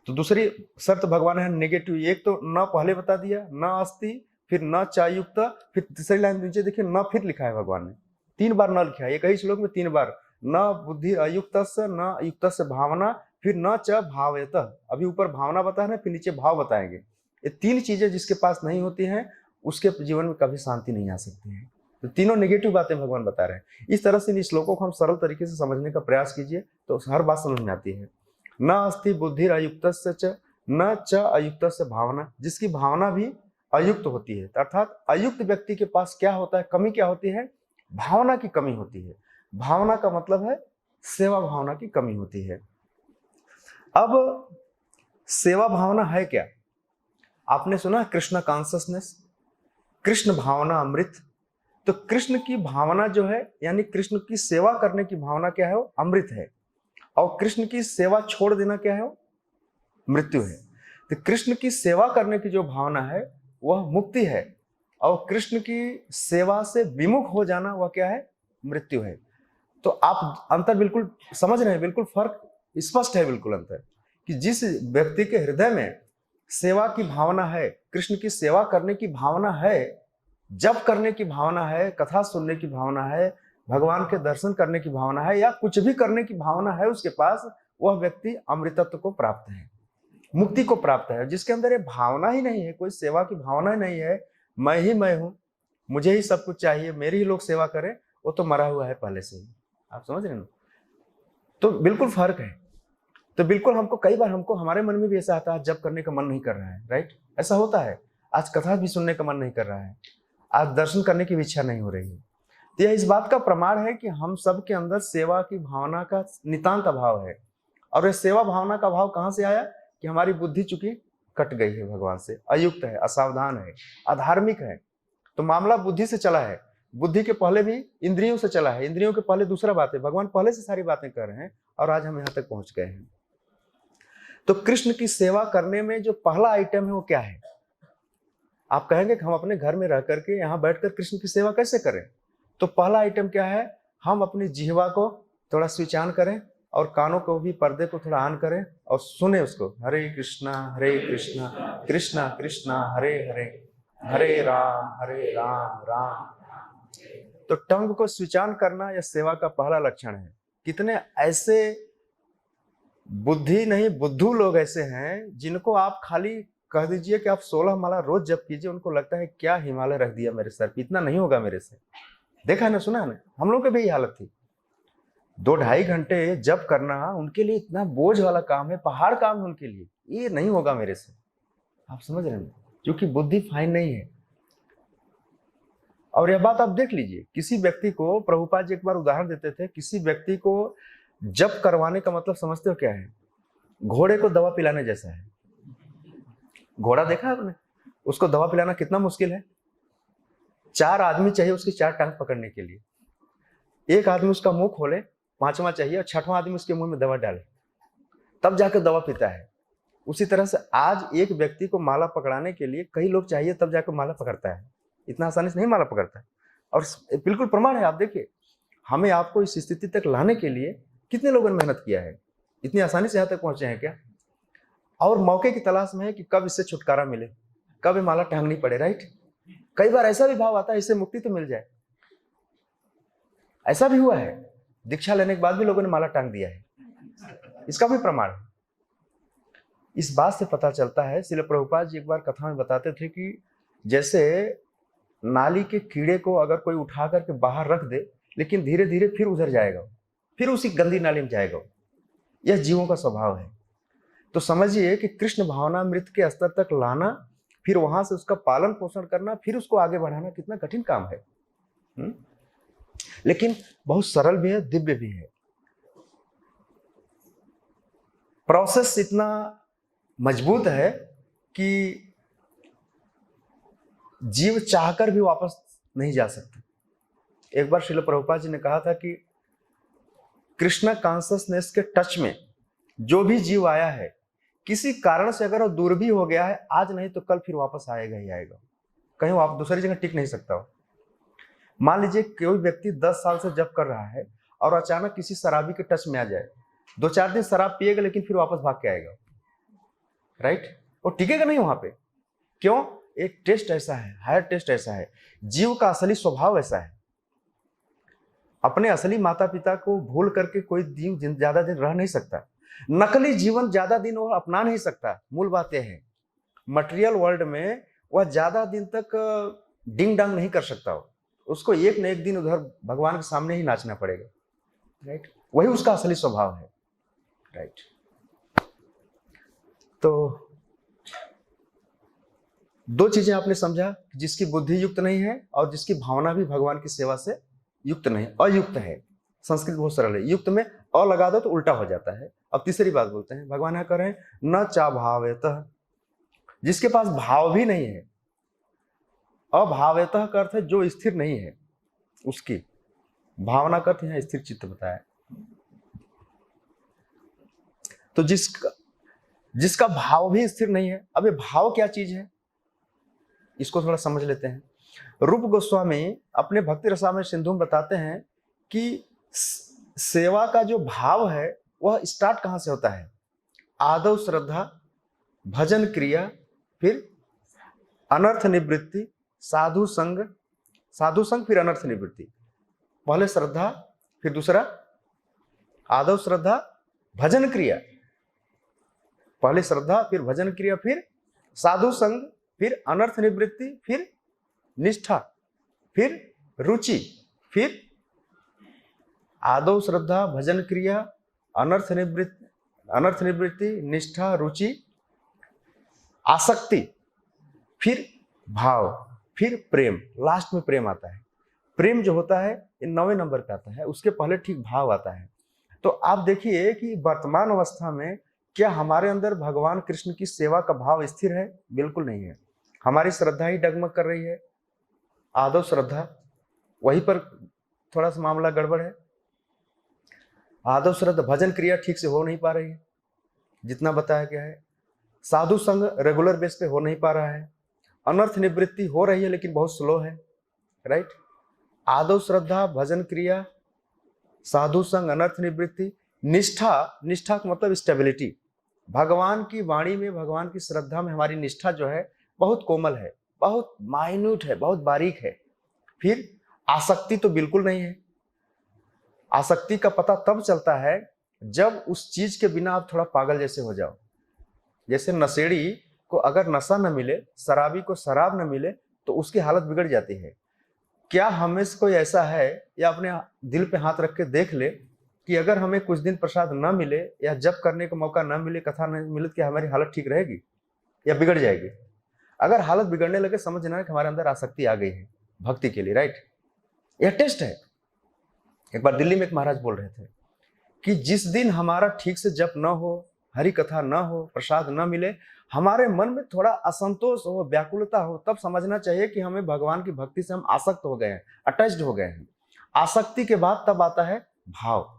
Speaker 1: तो दूसरी शर्त भगवान है नेगेटिव। एक तो न पहले बता दिया, न अस्ति, फिर न चायुक्त, फिर तीसरी लाइन नीचे देखिए न फिर लिखा है भगवान ने, 3 बार न लिखा है एक ही श्लोक में, 3 बार। न बुद्धि अयुक्तस्य, न युक्तस्य भावना, फिर न च भावयतः। अभी ऊपर भावना बताया ना, फिर नीचे भाव बताएंगे। ये 3 चीजें जिसके पास नहीं होती हैं उसके जीवन में कभी शांति नहीं आ सकती है। तो तीनों नेगेटिव बातें भगवान बता रहे हैं। इस तरह से इन श्लोकों को हम सरल तरीके से समझने का प्रयास कीजिए तो हर बात समझ में आती है। न अस्ति बुद्धि अयुक्तस्य च न च अयुक्तस्य भावना, जिसकी भावना भी अयुक्त होती है, अर्थात अयुक्त व्यक्ति के पास क्या होता है, कमी क्या होती है, भावना की कमी होती है। भावना का मतलब है सेवा भावना की कमी होती है। अब सेवा भावना है क्या? आपने सुना कृष्ण कॉन्शसनेस, कृष्ण भावना अमृत। तो कृष्ण की भावना जो है, यानी कृष्ण की सेवा करने की भावना क्या है, वो अमृत है। और कृष्ण की सेवा छोड़ देना क्या है, वो मृत्यु है। तो कृष्ण की सेवा करने की जो भावना है वह मुक्ति है, और कृष्ण की सेवा से विमुख हो जाना वह क्या है, मृत्यु है। तो आप अंतर बिल्कुल समझ रहे हैं, बिल्कुल फर्क स्पष्ट है, बिल्कुल अंतर, कि जिस व्यक्ति के हृदय में सेवा की भावना है, कृष्ण की सेवा करने की भावना है, जप करने की भावना है, कथा सुनने की भावना है, भगवान के दर्शन करने की भावना है, या कुछ भी करने की भावना है उसके पास, वह व्यक्ति अमृतत्व को प्राप्त है, मुक्ति को प्राप्त है। जिसके अंदर ये भावना ही नहीं है, कोई सेवा की भावना ही नहीं है, मैं ही मैं हूं, मुझे ही सब कुछ चाहिए, मेरी ही लोग सेवा करें, वो तो मरा हुआ है पहले से ही। आप समझ रहे हैं ना? तो बिल्कुल फर्क है। तो बिल्कुल हमको कई बार हमारे मन में भी ऐसा आता है, जब करने का मन नहीं कर रहा है, राइट? ऐसा होता है, आज कथा भी सुनने का मन नहीं कर रहा है, आज दर्शन करने की भी इच्छा नहीं हो रही है। तो यह इस बात का प्रमाण है कि हम सब के अंदर सेवा की भावना का नितांत अभाव है। और यह सेवा भावना का भाव कहाँ से आया? कि हमारी बुद्धि चूंकि कट गई है भगवान से, अयुक्त है, असावधान है, अधार्मिक है। तो मामला बुद्धि से चला है, बुद्धि के पहले भी इंद्रियों से चला है, इंद्रियों के पहले दूसरा बात है, भगवान पहले से सारी बातें कर रहे हैं और आज हम यहाँ तक पहुंच गए हैं। तो कृष्ण की सेवा करने में जो पहला आइटम है वो क्या है? आप कहेंगे कि हम अपने घर में रह करके यहाँ बैठकर कृष्ण की सेवा कैसे करें? तो पहला आइटम क्या है? हम अपनी जिह्वा को थोड़ा स्विच ऑन करें और कानों को भी, पर्दे को थोड़ा ऑन करें और सुने उसको, हरे कृष्णा कृष्णा कृष्णा हरे हरे, हरे राम राम। तो टंग को स्विच ऑन करना यह सेवा का पहला लक्षण है। कितने ऐसे बुद्धि नहीं बुद्धू लोग ऐसे हैं जिनको आप खाली कह दीजिए कि आप 16 माला रोज जप कीजिए, उनको लगता है क्या हिमालय रख दिया मेरे सर पे, इतना नहीं होगा मेरे से। देखा है ना, सुना है ना, हम लोग की भी यही हालत थी। 2-2.5 घंटे जप करना उनके लिए इतना बोझ वाला काम है, पहाड़ काम है उनके लिए, ये नहीं होगा मेरे से। आप समझ रहे हैं? क्योंकि बुद्धि फाइन नहीं है। और यह बात आप देख लीजिए, किसी व्यक्ति को, प्रभुपाद जी एक बार उदाहरण देते थे, किसी व्यक्ति को जप करवाने का मतलब समझते हो क्या है? घोड़े को दवा पिलाने जैसा है। घोड़ा देखा आपने? उसको दवा पिलाना कितना मुश्किल है। 4 आदमी चाहिए उसकी 4 टांग पकड़ने के लिए। एक आदमी उसका मुंह खोले, 5वां चाहिए और 6वां आदमी उसके मुंह में दवा डाले, तब जाकर दवा पीता है। उसी तरह से आज एक व्यक्ति को माला पकड़ाने के लिए कई लोग चाहिए, तब जाकर माला पकड़ता है। इतना आसानी से नहीं माला पकड़ता है। और बिल्कुल प्रमाण है, आप देखिए, हमें आपको इस स्थिति तक लाने के लिए कितने लोगों ने मेहनत किया है, इतनी आसानी से यहाँ तक पहुंचे हैं क्या? और मौके की तलाश में है कि कब इससे छुटकारा मिले, कब ये माला टांगनी पड़े, राइट? कई बार ऐसा भी भाव आता है इससे मुक्ति तो मिल जाए। ऐसा भी हुआ है, दीक्षा लेने के बाद भी लोगों ने माला टांग दिया है, इसका भी प्रमाण है। इस बात से पता चलता है, श्रील प्रभुपाद जी एक बार कथा में बताते थे कि जैसे नाली के कीड़े को अगर कोई उठा करके बाहर रख दे, लेकिन धीरे धीरे फिर उधर जाएगा, फिर उसी गंदी नाली में जाएगा, यह जीवों का स्वभाव है। तो समझिए कि कृष्ण भावनामृत के स्तर तक लाना, फिर वहां से उसका पालन पोषण करना, फिर उसको आगे बढ़ाना कितना कठिन काम है। लेकिन बहुत सरल भी है, दिव्य भी है। प्रोसेस इतना मजबूत है कि जीव चाहकर भी वापस नहीं जा सकता। एक बार श्रील प्रभुपाद जी ने कहा था कि कृष्णा कॉन्शसनेस के टच में जो भी जीव आया है, किसी कारण से अगर वो दूर भी हो गया है, आज नहीं तो कल फिर वापस आएगा ही आएगा, कहीं वो आप दूसरी जगह टिक नहीं सकता हो। मान लीजिए कोई व्यक्ति 10 साल से जप कर रहा है और अचानक किसी शराबी के टच में आ जाए, 2-4 दिन शराब पिएगा लेकिन फिर वापस भाग के आएगा, राइट? वो टिकेगा नहीं वहां पे। क्यों? एक टेस्ट ऐसा है, हायर टेस्ट ऐसा है, जीव का असली स्वभाव ऐसा है। अपने असली माता पिता को भूल करके कोई जीव ज्यादा दिन रह नहीं सकता, नकली जीवन ज्यादा दिन वो अपना नहीं सकता। मूल बात यह है, मटेरियल वर्ल्ड में वह ज्यादा दिन तक डिंग डांग नहीं कर सकता, उसको एक न एक दिन उधर भगवान के सामने ही नाचना पड़ेगा, राइट। वही उसका असली स्वभाव है, राइट। तो दो चीजें आपने समझा, जिसकी बुद्धि युक्त नहीं है और जिसकी भावना भी भगवान की सेवा से युक्त नहीं, अयुक्त है। संस्कृत बहुत सरल है, युक्त में अ लगा दो तो उल्टा हो जाता है। अब तीसरी बात बोलते हैं, भगवान यहाँ कह रहे हैं न चाभावेतः, जिसके पास भाव भी नहीं है। अभावेतः का अर्थ है जो स्थिर नहीं है उसकी, भावना का अर्थ यहाँ स्थिर चित्त बताया। तो जिसका भाव भी स्थिर नहीं है। अब ये भाव क्या चीज है, इसको थोड़ा समझ लेते हैं। रूप गोस्वामी अपने भक्ति रसामृत सिंधु में बताते हैं कि सेवा का जो भाव है वह स्टार्ट कहां से होता है। आदौ श्रद्धा, भजन क्रिया, फिर अनर्थ निवृत्ति, साधु संग फिर अनर्थ निवृत्ति। पहले श्रद्धा, फिर दूसरा आदौ श्रद्धा, भजन क्रिया, पहले श्रद्धा फिर भजन क्रिया, फिर साधु संग, फिर अनर्थ निवृत्ति, फिर निष्ठा, फिर रुचि, फिर आदौ श्रद्धा, भजन क्रिया, अनर्थ निवृत्ति, निष्ठा, रुचि, आसक्ति, फिर भाव, फिर प्रेम। लास्ट में प्रेम आता है। प्रेम जो होता है ये 9वें नंबर पे आता है, उसके पहले ठीक भाव आता है। तो आप देखिए कि वर्तमान अवस्था में क्या हमारे अंदर भगवान कृष्ण की सेवा का भाव स्थिर है? बिल्कुल नहीं है। हमारी श्रद्धा ही डगमग कर रही है। आदौ श्रद्धा, वहीं पर थोड़ा सा मामला गड़बड़ है। आदौ श्रद्धा, भजन क्रिया ठीक से हो नहीं पा रही है जितना बताया गया है। साधु संग रेगुलर बेस पे हो नहीं पा रहा है। अनर्थ निवृत्ति हो रही है लेकिन बहुत स्लो है, राइट। आदौ श्रद्धा, भजन क्रिया, साधु संग, अनर्थ निवृत्ति, निष्ठा का मतलब स्टेबिलिटी। भगवान की वाणी में, भगवान की श्रद्धा में हमारी निष्ठा जो है बहुत कोमल है, बहुत माइन्यूट है, बहुत बारीक है। फिर आसक्ति तो बिल्कुल नहीं है। आसक्ति का पता तब चलता है जब उस चीज के बिना आप थोड़ा पागल जैसे हो जाओ। जैसे नशेड़ी को अगर नशा न मिले, शराबी को शराब न मिले तो उसकी हालत बिगड़ जाती है। क्या हमें से कोई ऐसा है, या अपने दिल पे हाथ रख के देख ले कि अगर हमें कुछ दिन प्रसाद न मिले या जप करने का मौका न मिले, कथा न मिले, कि हमारी हालत ठीक रहेगी या बिगड़ जाएगी? अगर हालत बिगड़ने लगे समझना कि हमारे अंदर आसक्ति आ गई है भक्ति के लिए, राइट। यह टेस्ट है। एक बार दिल्ली में एक महाराज बोल रहे थे कि जिस दिन हमारा ठीक से जप न हो, हरि कथा न हो, प्रसाद न मिले, हमारे मन में थोड़ा असंतोष हो, व्याकुलता हो, तब समझना चाहिए कि हमें भगवान की भक्ति से हम आसक्त हो गए हैं, अटैच्ड हो गए हैं। आसक्ति के बाद तब आता है भाव,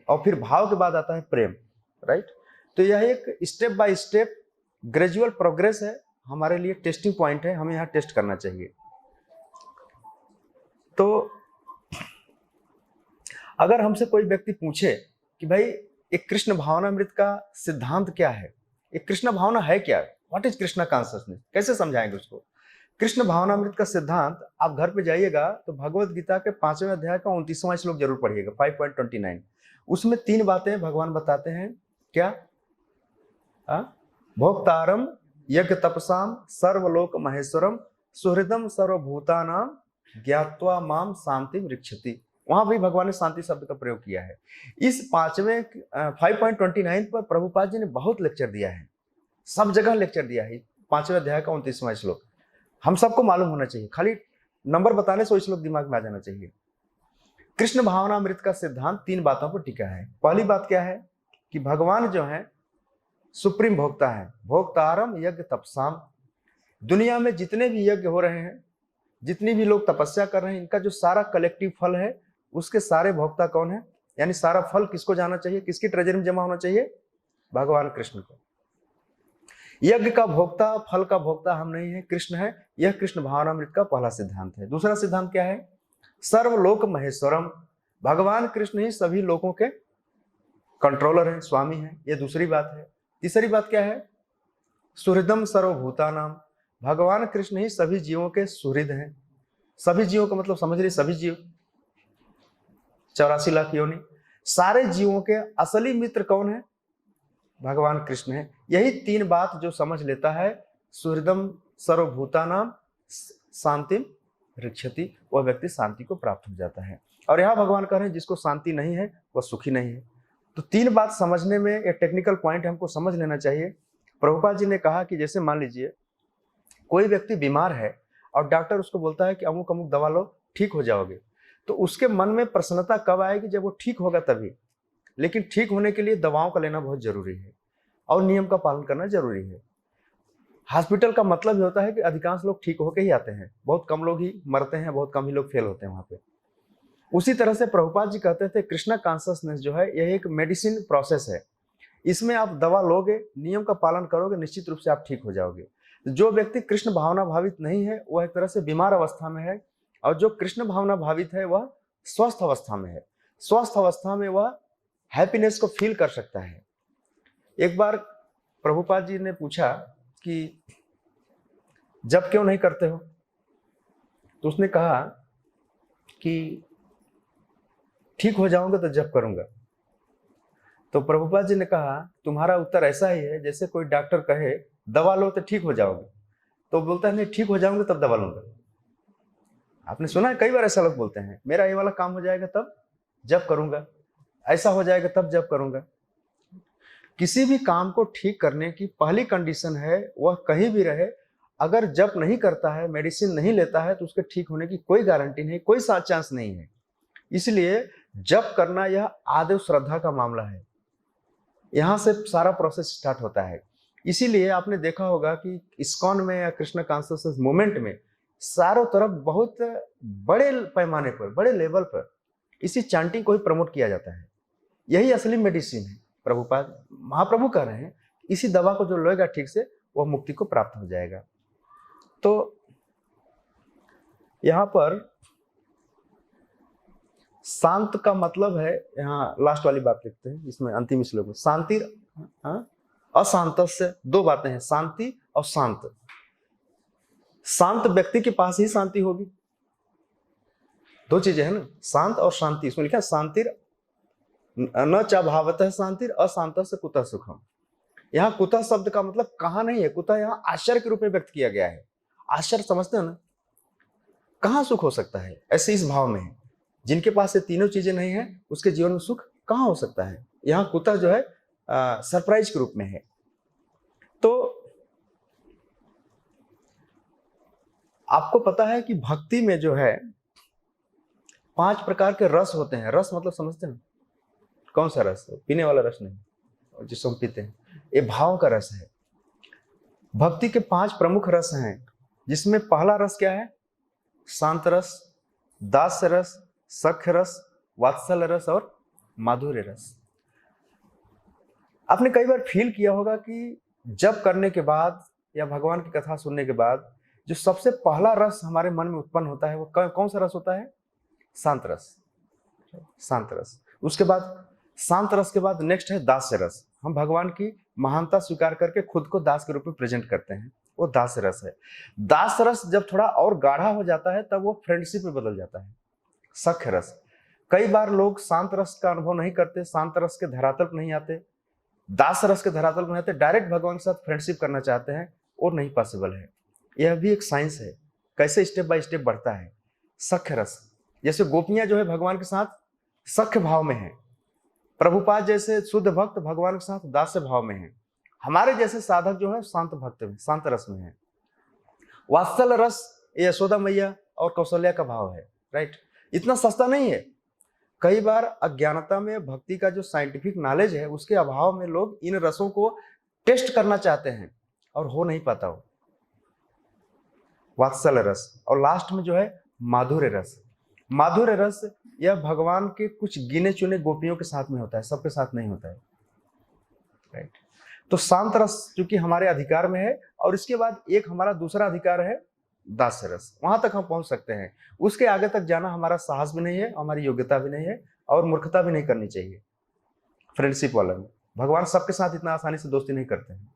Speaker 1: और फिर भाव के बाद आता है प्रेम, राइट। तो यह एक step by step gradual progress है, हमारे लिए टेस्टिंग पॉइंट है, हमें यहाँ टेस्ट करना चाहिए। तो अगर हमसे कोई व्यक्ति पूछे कि भाई एक कृष्ण भावनामृत का सिद्धांत क्या है, एक कृष्ण भावना है क्या, व्हाट इज कृष्णा कॉन्शियसनेस, कैसे समझाएंगे उसको? कृष्ण भावनामृत का सिद्धांत आप घर पे जाइएगा तो भगवत गीता के 5वें अध्याय का 29वां श्लोक जरूर पढ़िएगा, 5.29। उसमें 3 बातें भगवान बताते हैं। क्या? भोक्तारम यज्ञ तपसाम सर्वलोक महेश्वरम सुहृदम सर्वभूतानां ज्ञात्वा माम शांतिम रिक्षति। वहां भी भगवान ने शांति शब्द का प्रयोग किया है। इस 5.29 पर प्रभुपाद जी ने बहुत लेक्चर दिया है, सब जगह लेक्चर दिया है। 5वें अध्याय का 29वां श्लोक हम सबको मालूम होना चाहिए, खाली नंबर बताने से वो श्लोक दिमाग में आ जाना चाहिए। कृष्ण भावनामृत का सिद्धांत 3 बातों पर टिका है। पहली बात क्या है कि भगवान जो है सुप्रीम भोक्ता है। भोक्तारम यज्ञ तपसाम, दुनिया में जितने भी यज्ञ हो रहे हैं, जितनी भी लोग तपस्या कर रहे हैं, इनका जो सारा कलेक्टिव फल है उसके सारे भोक्ता कौन है? यानी सारा फल किसको जाना चाहिए, किसकी ट्रेजरी में जमा होना चाहिए? भगवान कृष्ण को। यज्ञ का भोक्ता, फल का भोक्ता हम नहीं है, कृष्ण है। यह कृष्ण भावनामृत का पहला सिद्धांत है। दूसरा सिद्धांत क्या है? सर्वलोक महेश्वरम, भगवान कृष्ण ही सभी लोगों के कंट्रोलर हैं, स्वामी हैं। यह दूसरी बात है। तीसरी बात क्या है? सुहृदम सर्वभूतानाम, भगवान कृष्ण ही सभी जीवों के सुहृद हैं। सभी जीवों का मतलब समझ रही, सभी जीव, 84 लाख योनि, सारे जीवों के असली मित्र कौन है? भगवान कृष्ण है। यही 3 बात जो समझ लेता है, सुहृदम सर्वभूतानाम शांतिम रिक्षति, वह व्यक्ति शांति को प्राप्त हो जाता है। और यहाँ भगवान कह रहे हैं जिसको शांति नहीं है वह सुखी नहीं है। तो 3 बात समझने में, एक टेक्निकल पॉइंट हमको समझ लेना चाहिए। प्रभुपाद जी ने कहा कि जैसे मान लीजिए कोई व्यक्ति बीमार है और डॉक्टर उसको बोलता है कि अमुक अमुक दवा लो, ठीक हो जाओगे, तो उसके मन में प्रसन्नता कब आएगी? जब वो ठीक होगा तभी। लेकिन ठीक होने के लिए दवाओं का लेना बहुत जरूरी है और नियम का पालन करना जरूरी है। हॉस्पिटल का मतलब ही होता है कि अधिकांश लोग ठीक होके ही आते हैं, बहुत कम लोग ही मरते हैं, बहुत कम ही लोग फेल होते हैं वहां पे। उसी तरह से प्रभुपाद जी कहते थे कृष्णा कॉन्शसनेस जो है यह एक मेडिसिन प्रोसेस है। इसमें आप दवा लोगे, नियम का पालन करोगे, निश्चित रूप से आप ठीक हो जाओगे। जो व्यक्ति कृष्ण भावना भावित नहीं है वह एक तरह से बीमार अवस्था में है, और जो कृष्ण भावना भावित है वह स्वस्थ अवस्था में है। स्वस्थ अवस्था में वह हैप्पीनेस को फील कर सकता है। एक बार प्रभुपाद जी ने पूछा कि जब क्यों नहीं करते हो? तो उसने कहा कि ठीक हो जाऊंगा तो जब करूंगा। तो प्रभुपाद जी ने कहा तुम्हारा उत्तर ऐसा ही है जैसे कोई डॉक्टर कहे दवा लो तो ठीक हो जाओगे, तो बोलता है नहीं, ठीक हो जाऊंगा तब दवा लूंगा। आपने सुना है कई बार ऐसा लोग बोलते हैं मेरा ये वाला काम हो जाएगा तब जब करूंगा, ऐसा हो जाएगा तब जब करूंगा। किसी भी काम को ठीक करने की पहली कंडीशन है वह कहीं भी रहे, अगर जब नहीं करता है, मेडिसिन नहीं लेता है, तो उसके ठीक होने की कोई गारंटी नहीं, कोई चांस नहीं है। इसलिए जब करना यह आदि श्रद्धा का मामला है, यहां से सारा प्रोसेस स्टार्ट होता है। इसीलिए आपने देखा होगा कि इस्कॉन में या कृष्ण कॉन्शियसनेस मूवमेंट में चारों तरफ बहुत बड़े पैमाने पर, बड़े लेवल पर इसी चैंटिंग को ही प्रमोट किया जाता है। यही असली मेडिसिन है। प्रभुपाद महाप्रभु कह रहे हैं इसी दवा को जो लेगा ठीक से वह मुक्ति को प्राप्त हो जाएगा। तो यहां पर शांत का मतलब है, यहाँ लास्ट वाली बात लिखते हैं इसमें अंतिम श्लोक में, शांति अशांत से, 2 बातें हैं, शांति और शांत। शांत व्यक्ति के पास ही शांति होगी। 2 चीजें हैं ना, शांत और शांति। इसमें लिखा है शांति न चा भावतः शांति अशांत से कुतः सुखम। यहाँ कुतः शब्द का मतलब कहाँ नहीं है, कुतः यहाँ आश्चर्य के रूप में व्यक्त किया गया है। आश्चर्य समझते हो ना, कहाँ सुख हो सकता है? ऐसे इस भाव में है, जिनके पास ये तीनों चीजें नहीं है उसके जीवन में सुख कहाँ हो सकता है। यहाँ कुतः जो है सरप्राइज के रूप में है। तो आपको पता है कि भक्ति में जो है 5 प्रकार के रस होते हैं। रस मतलब समझते हैं कौन सा रस? पीने वाला रस नहीं, जिसको हम पीते हैं, ये भाव का रस है। भक्ति के 5 प्रमुख रस हैं, जिसमें पहला रस क्या है? शांत रस, दास्य रस, सख्य रस, वात्सल्य रस और माधुर्य रस। आपने कई बार फील किया होगा कि जब करने के बाद या भगवान की कथा सुनने के बाद जो सबसे पहला रस हमारे मन में उत्पन्न होता है वो कौन सा रस होता है? शांत रस। शांत रस। उसके बाद शांत रस के बाद नेक्स्ट है दास्य रस। हम भगवान की महानता स्वीकार करके खुद को दास के रूप में प्रेजेंट करते हैं, वो दास्य रस है। दास रस जब थोड़ा और गाढ़ा हो जाता है तब वो फ्रेंडशिप में बदल जाता है, सख्य रस। कई बार लोग शांत रस का अनुभव नहीं करते, शांत रस के धरातल पर नहीं आते, दास रस के धरातल पर नहीं आते, डायरेक्ट भगवान के साथ फ्रेंडशिप करना चाहते हैं, और नहीं पॉसिबल है। यह भी एक साइंस है कैसे स्टेप बाय स्टेप बढ़ता है। सख्य रस, जैसे गोपियां जो है भगवान के साथ सख्य भाव में है, प्रभुपाद जैसे शुद्ध भक्त भगवान के साथ दास्य भाव में है, हमारे जैसे साधक जो है शांत भक्त में, शांत रस में है। वात्सल्य रस यशोदा मैया और कौशल्या का भाव है, राइट। इतना सस्ता नहीं है। कई बार अज्ञानता में भक्ति का जो साइंटिफिक नॉलेज है उसके अभाव में लोग इन रसों को टेस्ट करना चाहते हैं और हो नहीं पाता हो। वात्सल्य रस। और लास्ट में जो है माधुर्य रस। माधुर्य रस यह भगवान के कुछ गिने चुने गोपियों के साथ में होता है, सबके साथ नहीं होता है, राइट। तो शांत रस चूंकि हमारे अधिकार में है, और इसके बाद एक हमारा दूसरा अधिकार है दास्य रस, वहां तक हम पहुंच सकते हैं। उसके आगे तक जाना हमारा साहस भी नहीं है, हमारी योग्यता भी नहीं है, और मूर्खता भी नहीं करनी चाहिए। फ्रेंडशिप वाला में भगवान सबके साथ इतना आसानी से दोस्ती नहीं करते हैं।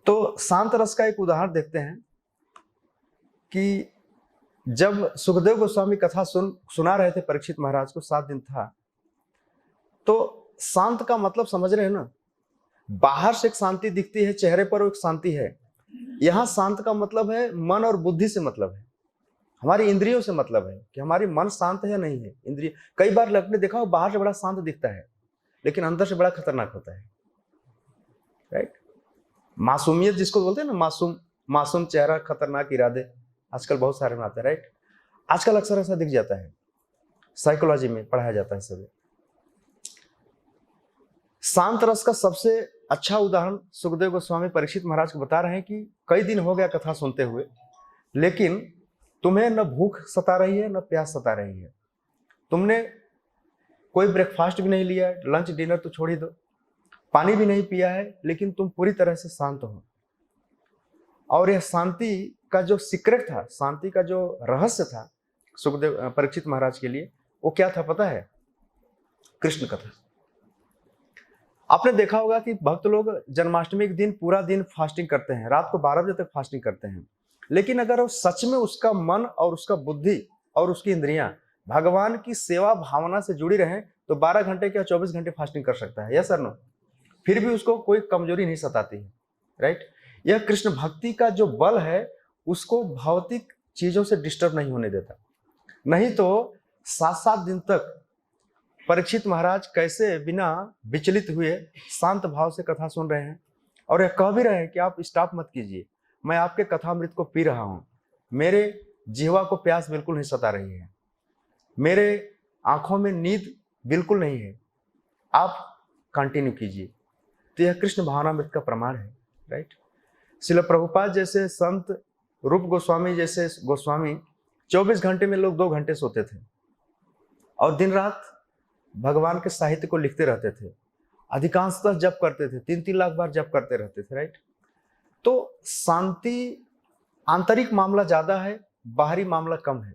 Speaker 1: तो शांत रस का एक उदाहरण देखते हैं कि जब सुखदेव गोस्वामी कथा सुना रहे थे परीक्षित महाराज को, 7 दिन था, तो शांत का मतलब समझ रहे हैं ना, बाहर से एक शांति दिखती है, चेहरे पर एक शांति है, यहाँ शांत का मतलब है मन और बुद्धि से मतलब है, हमारी इंद्रियों से मतलब है कि हमारी मन शांत है या नहीं है। इंद्रिय कई बार आपने देखा हो बाहर से बड़ा शांत दिखता है लेकिन अंदर से बड़ा खतरनाक होता है, राइट। मासूमियत जिसको बोलते हैं ना, मासूम मासूम चेहरा खतरनाक इरादे, आजकल बहुत सारे में आते हैं, राइट। आजकल अक्सर ऐसा दिख जाता है, साइकोलॉजी में पढ़ाया जाता है सभी। शांत रस का सबसे अच्छा उदाहरण सुखदेव गोस्वामी परीक्षित महाराज को बता रहे हैं कि कई दिन हो गया कथा सुनते हुए, लेकिन तुम्हें न भूख सता रही है न प्यास सता रही है, तुमने कोई ब्रेकफास्ट भी नहीं लिया है, लंच डिनर तो छोड़ ही दो, पानी भी नहीं पिया है, लेकिन तुम पूरी तरह से शांत हो। और यह शांति का जो सीक्रेट था, शांति का जो रहस्य था सुखदेव परीक्षित महाराज के लिए, वो क्या था पता है? कृष्ण कथा। आपने देखा होगा कि भक्त लोग जन्माष्टमी के दिन पूरा दिन फास्टिंग करते हैं, रात को 12 बजे तक फास्टिंग करते हैं, लेकिन अगर वो सच में उसका मन और उसका बुद्धि और उसकी इंद्रियां भगवान की सेवा भावना से जुड़ी रहें तो 12 घंटे या 24 घंटे फास्टिंग कर सकता है, यस सर नो, फिर भी उसको कोई कमजोरी नहीं सताती है, राइट। यह कृष्ण भक्ति का जो बल है उसको भौतिक चीजों से डिस्टर्ब नहीं होने देता। नहीं तो 7-7 दिन तक परीक्षित महाराज कैसे बिना विचलित हुए शांत भाव से कथा सुन रहे हैं और यह कह भी रहे हैं कि आप स्टॉप मत कीजिए, मैं आपके कथामृत को पी रहा हूं, मेरे जिह्वा को प्यास बिल्कुल नहीं सता रही है, मेरे आंखों में नींद बिल्कुल नहीं है, आप कंटिन्यू कीजिए। तो यह कृष्ण भावनामृत का प्रमाण है, राइट। श्रील प्रभुपाद जैसे संत, रूप गोस्वामी जैसे गोस्वामी 24 घंटे में लोग 2 घंटे सोते थे और दिन रात भगवान के साहित्य को लिखते रहते थे, अधिकांशतः जप करते थे, 3-3 लाख बार जप करते रहते थे, राइट। तो शांति आंतरिक मामला ज्यादा है, बाहरी मामला कम है।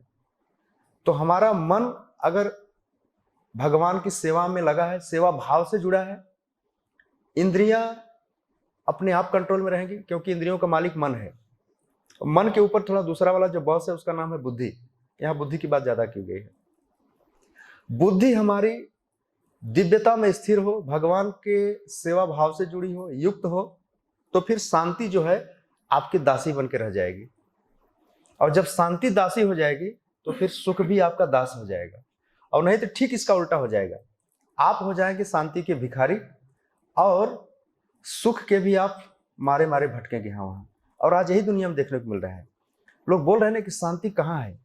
Speaker 1: तो हमारा मन अगर भगवान की सेवा में लगा है, सेवा भाव से जुड़ा है, इंद्रियां अपने आप कंट्रोल में रहेंगी क्योंकि इंद्रियों का मालिक मन है। मन के ऊपर थोड़ा दूसरा वाला जो बॉस है उसका नाम है बुद्धि, यहाँ बुद्धि की बात ज्यादा की गई है। बुद्धि हमारी दिव्यता में स्थिर हो, भगवान के सेवा भाव से जुड़ी हो, युक्त हो, तो फिर शांति जो है आपकी दासी बन के रह जाएगी। और जब शांति दासी हो जाएगी तो फिर सुख भी आपका दास हो जाएगा, और नहीं तो ठीक इसका उल्टा हो जाएगा, आप हो जाएंगे शांति के भिखारी और सुख के भी आप मारे मारे भटकेंगे यहाँ वहां। और आज यही दुनिया में देखने को मिल रहा है। लोग बोल रहे हैं कि शांति कहाँ है,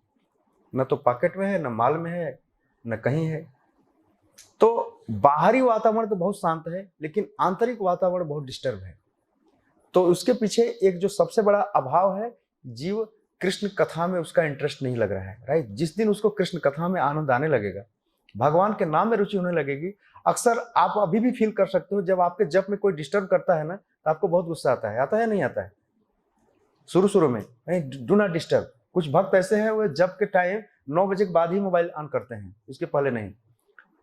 Speaker 1: न तो पॉकेट में है, न माल में है, न कहीं है। तो बाहरी वातावरण तो बहुत शांत है लेकिन आंतरिक वातावरण बहुत डिस्टर्ब है। तो उसके पीछे एक जो सबसे बड़ा अभाव है, जीव कृष्ण कथा में उसका इंटरेस्ट नहीं लग रहा है, राइट। जिस दिन उसको कृष्ण कथा में आनंद आने लगेगा, भगवान के नाम में रुचि होने लगेगी, अक्सर आप अभी भी फील कर सकते हो जब आपके जप में कोई डिस्टर्ब करता है ना तो आपको बहुत गुस्सा आता है नहीं आता है? शुरू में डू नॉट डिस्टर्ब। कुछ भक्त ऐसे हैं वो जप के टाइम 9 बजे के बाद ही मोबाइल ऑन करते हैं, उसके पहले नहीं।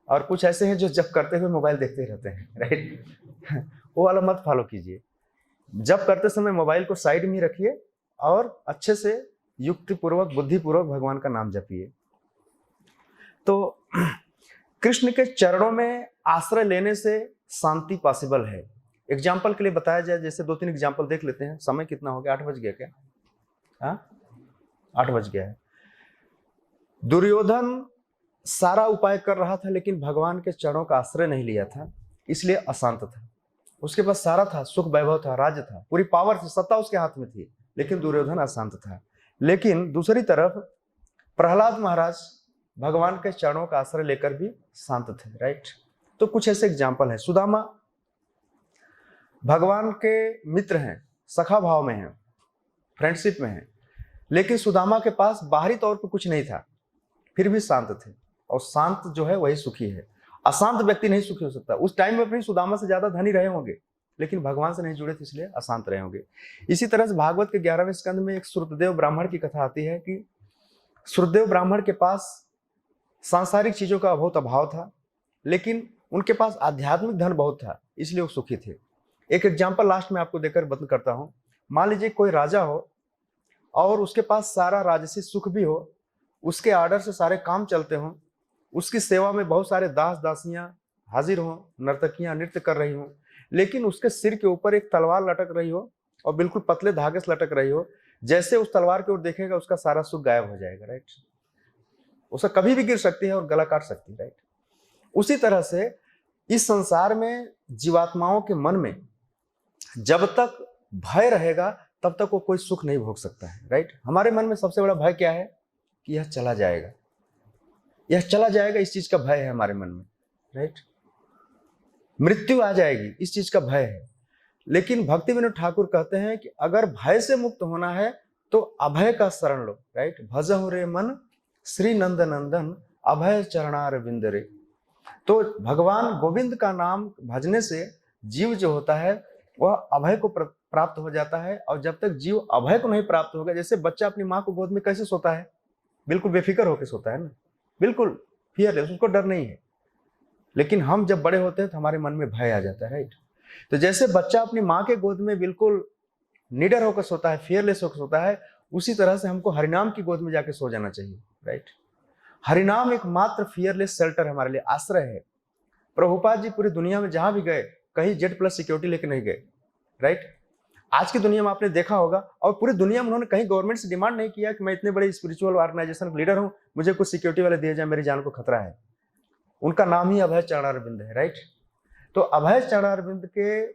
Speaker 1: और कुछ ऐसे हैं जो जप करते हुए मोबाइल देखते रहते हैं, राइट। वो वाला मत फॉलो कीजिए। जप करते समय मोबाइल को साइड में ही रखिए और अच्छे से युक्तिपूर्वक बुद्धिपूर्वक भगवान का नाम जपिए। तो कृष्ण के चरणों में आश्रय लेने से शांति पॉसिबल है। एग्जाम्पल के लिए बताया जाए, जैसे 2-3 एग्जाम्पल देख लेते हैं। समय कितना हो गया? 8 बज गया क्या? हाँ, 8 बज गया है। दुर्योधन सारा उपाय कर रहा था लेकिन भगवान के चरणों का आश्रय नहीं लिया था, इसलिए अशांत था। उसके पास सारा था, सुख वैभव था, राज्य था, पूरी पावर थी, सत्ता उसके हाथ में थी, लेकिन दुर्योधन अशांत था। लेकिन दूसरी तरफ प्रहलाद महाराज भगवान के चरणों का आश्रय लेकर भी शांत थे, राइट। तो कुछ ऐसे एग्जाम्पल है। सुदामा भगवान के मित्र हैं, सखा भाव में हैं, फ्रेंडशिप में हैं, लेकिन सुदामा के पास बाहरी तौर पर कुछ नहीं था, फिर भी शांत थे। और शांत जो है वही सुखी है, अशांत व्यक्ति नहीं सुखी हो सकता। उस टाइम में अपनी सुदामा से ज्यादा धनी रहे होंगे लेकिन भगवान से नहीं जुड़े थे इसलिए अशांत रहे होंगे। इसी तरह से भागवत के 11वें स्कंद में एक श्रुतदेव ब्राह्मण की कथा आती है कि श्रुतदेव ब्राह्मण के पास सांसारिक चीजों का बहुत अभाव था लेकिन उनके पास आध्यात्मिक धन बहुत था, इसलिए वो सुखी थे। एक एग्जाम्पल लास्ट में आपको देकर बंद करता हूं। मान लीजिए कोई राजा हो और उसके पास सारा राजसी सुख भी हो, उसके आर्डर से सारे काम चलते हों, उसकी सेवा में बहुत सारे दास दासियां हाजिर हों, नर्तकियां नृत्य कर रही हों, लेकिन उसके सिर के ऊपर एक तलवार लटक रही हो और बिल्कुल पतले धागे से लटक रही हो, जैसे उस तलवार की ओर देखेगा उसका सारा सुख गायब हो जाएगा, राइट। उसे कभी भी गिर सकती है और गला काट सकती है, राइट। उसी तरह से इस संसार में जीवात्माओं के मन में जब तक भय रहेगा तब तक वो कोई सुख नहीं भोग सकता है, राइट। हमारे मन में सबसे बड़ा भय क्या है कि यह चला जाएगा, यह चला जाएगा, इस चीज का भय है हमारे मन में, राइट। मृत्यु आ जाएगी, इस चीज का भय है। लेकिन भक्ति विनोद ठाकुर कहते हैं कि अगर भय से मुक्त होना है तो अभय का शरण लो, राइट। भजहु रे मन श्री नंद नंदन अभय चरणार विंद रे। तो भगवान गोविंद का नाम भजने से जीव जो होता है वह अभय को प्राप्त हो जाता है। और जब तक जीव अभय को नहीं प्राप्त होगा, जैसे बच्चा अपनी माँ को गोद में कैसे सोता है, बिल्कुल बेफिक्र होकर सोता है ना, बिल्कुल फियरलेस, उसको डर नहीं है। लेकिन हम जब बड़े होते हैं तो हमारे मन में भय आ जाता है, राइट। तो जैसे बच्चा अपनी माँ के गोद में बिल्कुल निडर होकर सोता है, फियरलेस होकर सोता है, उसी तरह से हमको हरिनाम की गोद में जाके सो जाना चाहिए, राइट। हरिनाम एकमात्र फियरलेस शेल्टर हमारे लिए, आश्रय है। प्रभुपाद जी पूरी दुनिया में जहां भी गए कहीं Z+ सिक्योरिटी लेके नहीं गए, राइट। आज की दुनिया में आपने देखा होगा, और पूरी दुनिया में उन्होंने कहीं गवर्नमेंट से डिमांड नहीं किया कि मैं इतने बड़े स्पिरिचुअल ऑर्गेनाइजेशन का लीडर हूं, मुझे कुछ सिक्योरिटी वाले दिए जाए, मेरी जान को खतरा है। उनका नाम ही अभय चरणारविंद है, राइट। तो अभय चरणारविंद के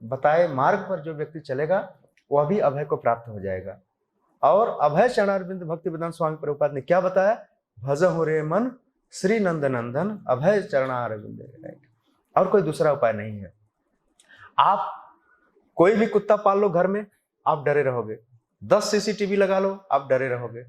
Speaker 1: बताए मार्ग पर जो व्यक्ति चलेगा वह भी अभय को प्राप्त हो जाएगा। और अभय चरणारविंद भक्तिवेदांत स्वामी प्रभुपाद ने क्या बताया, भजहु रे मन श्री नंद नंदन अभय चरणारविंद, राइट। और कोई दूसरा उपाय नहीं है। आप कोई भी कुत्ता पाल लो घर में, आप डरे रहोगे। 10 CCTV लगा लो, आप डरे रहोगे।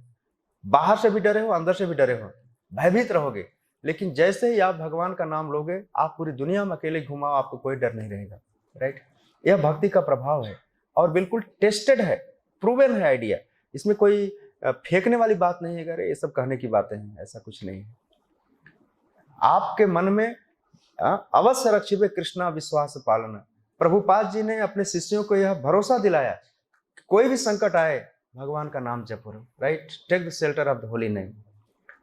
Speaker 1: बाहर से भी डरे हो, अंदर से भी डरे हो, भयभीत रहोगे। लेकिन जैसे ही आप भगवान का नाम लोगे, आप पूरी दुनिया में अकेले घुमाओ, आपको कोई डर नहीं रहेगा, राइट। यह भक्ति का प्रभाव है और बिल्कुल टेस्टेड है, प्रूवन है आइडिया। इसमें कोई फेंकने वाली बात नहीं है, अरे ये सब कहने की बातें हैं, ऐसा कुछ नहीं है। आपके मन में अवश्य रक्षिबे कृष्णा विश्वास पालना। प्रभुपाद जी ने अपने शिष्यों को यह भरोसा दिलाया कि कोई भी संकट आए भगवान का नाम जपो, right. Take the shelter of the holy name.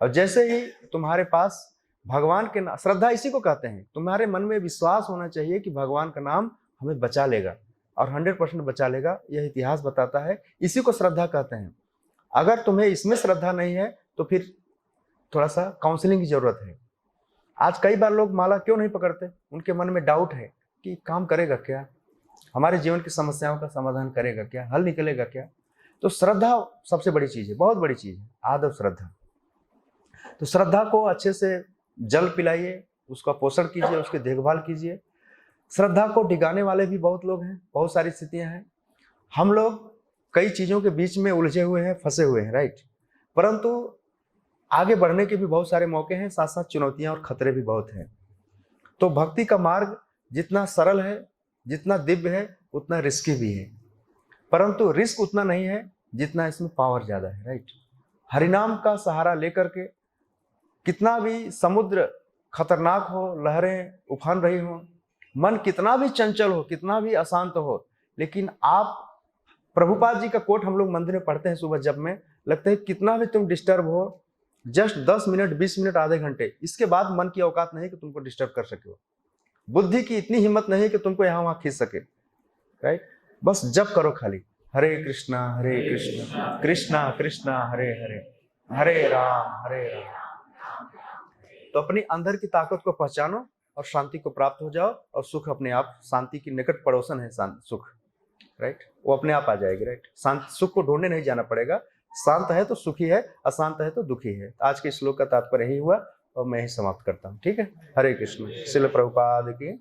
Speaker 1: और जैसे ही तुम्हारे पास भगवान के नाम, श्रद्धा इसी को कहते हैं, तुम्हारे मन में विश्वास होना चाहिए कि भगवान का नाम हमें बचा लेगा और 100% बचा लेगा, यह इतिहास बताता है। इसी को श्रद्धा कहते हैं। अगर तुम्हें इसमें श्रद्धा नहीं है तो फिर थोड़ा सा काउंसलिंग की जरूरत है। आज कई बार लोग माला क्यों नहीं पकड़ते, उनके मन में डाउट है कि काम करेगा क्या, हमारे जीवन की समस्याओं का समाधान करेगा क्या, हल निकलेगा क्या। तो श्रद्धा सबसे बड़ी चीज है, बहुत बड़ी चीज है, आदर श्रद्धा। तो श्रद्धा को अच्छे से जल पिलाइए, उसका पोषण कीजिए, उसकी देखभाल कीजिए। श्रद्धा को डिगाने वाले भी बहुत लोग हैं, बहुत सारी स्थितियां हैं। हम लोग कई चीजों के बीच में उलझे हुए हैं, फंसे हुए हैं, राइट। परंतु आगे बढ़ने के भी बहुत सारे मौके हैं, साथ साथ चुनौतियां और खतरे भी बहुत हैं। तो भक्ति का मार्ग जितना सरल है, जितना दिव्य है, उतना रिस्की भी है। परंतु रिस्क उतना नहीं है जितना इसमें पावर ज्यादा है, राइट। हरिनाम का सहारा लेकर के कितना भी समुद्र खतरनाक हो, लहरें उफान रही हो, मन कितना भी चंचल हो, कितना भी अशांत हो, लेकिन आप, प्रभुपाद जी का कोट हम लोग मंदिर में पढ़ते हैं सुबह जब में, लगता है कितना भी तुम डिस्टर्ब हो, जस्ट 10 मिनट, 20 मिनट, आधे घंटे, इसके बाद मन की औकात नहीं कि तुमको डिस्टर्ब कर सके हो। बुद्धि की इतनी हिम्मत नहीं कि तुमको यहाँ वहां खींच सके, राइट। बस जप करो खाली, हरे कृष्णा कृष्णा कृष्णा हरे हरे, हरे राम। तो अपनी अंदर की ताकत को पहचानो और शांति को प्राप्त हो जाओ, और सुख अपने आप, शांति की निकट पड़ोसन है सुख, राइट। वो अपने आप आ जाएगी, राइट। शांति, सुख को ढूंढने नहीं जाना पड़ेगा। शांत है तो सुखी है, अशांत है तो दुखी है। आज के श्लोक का तात्पर्य यही हुआ और मैं ही समाप्त करता हूँ, ठीक है। हरे कृष्ण। श्रील प्रभुपाद की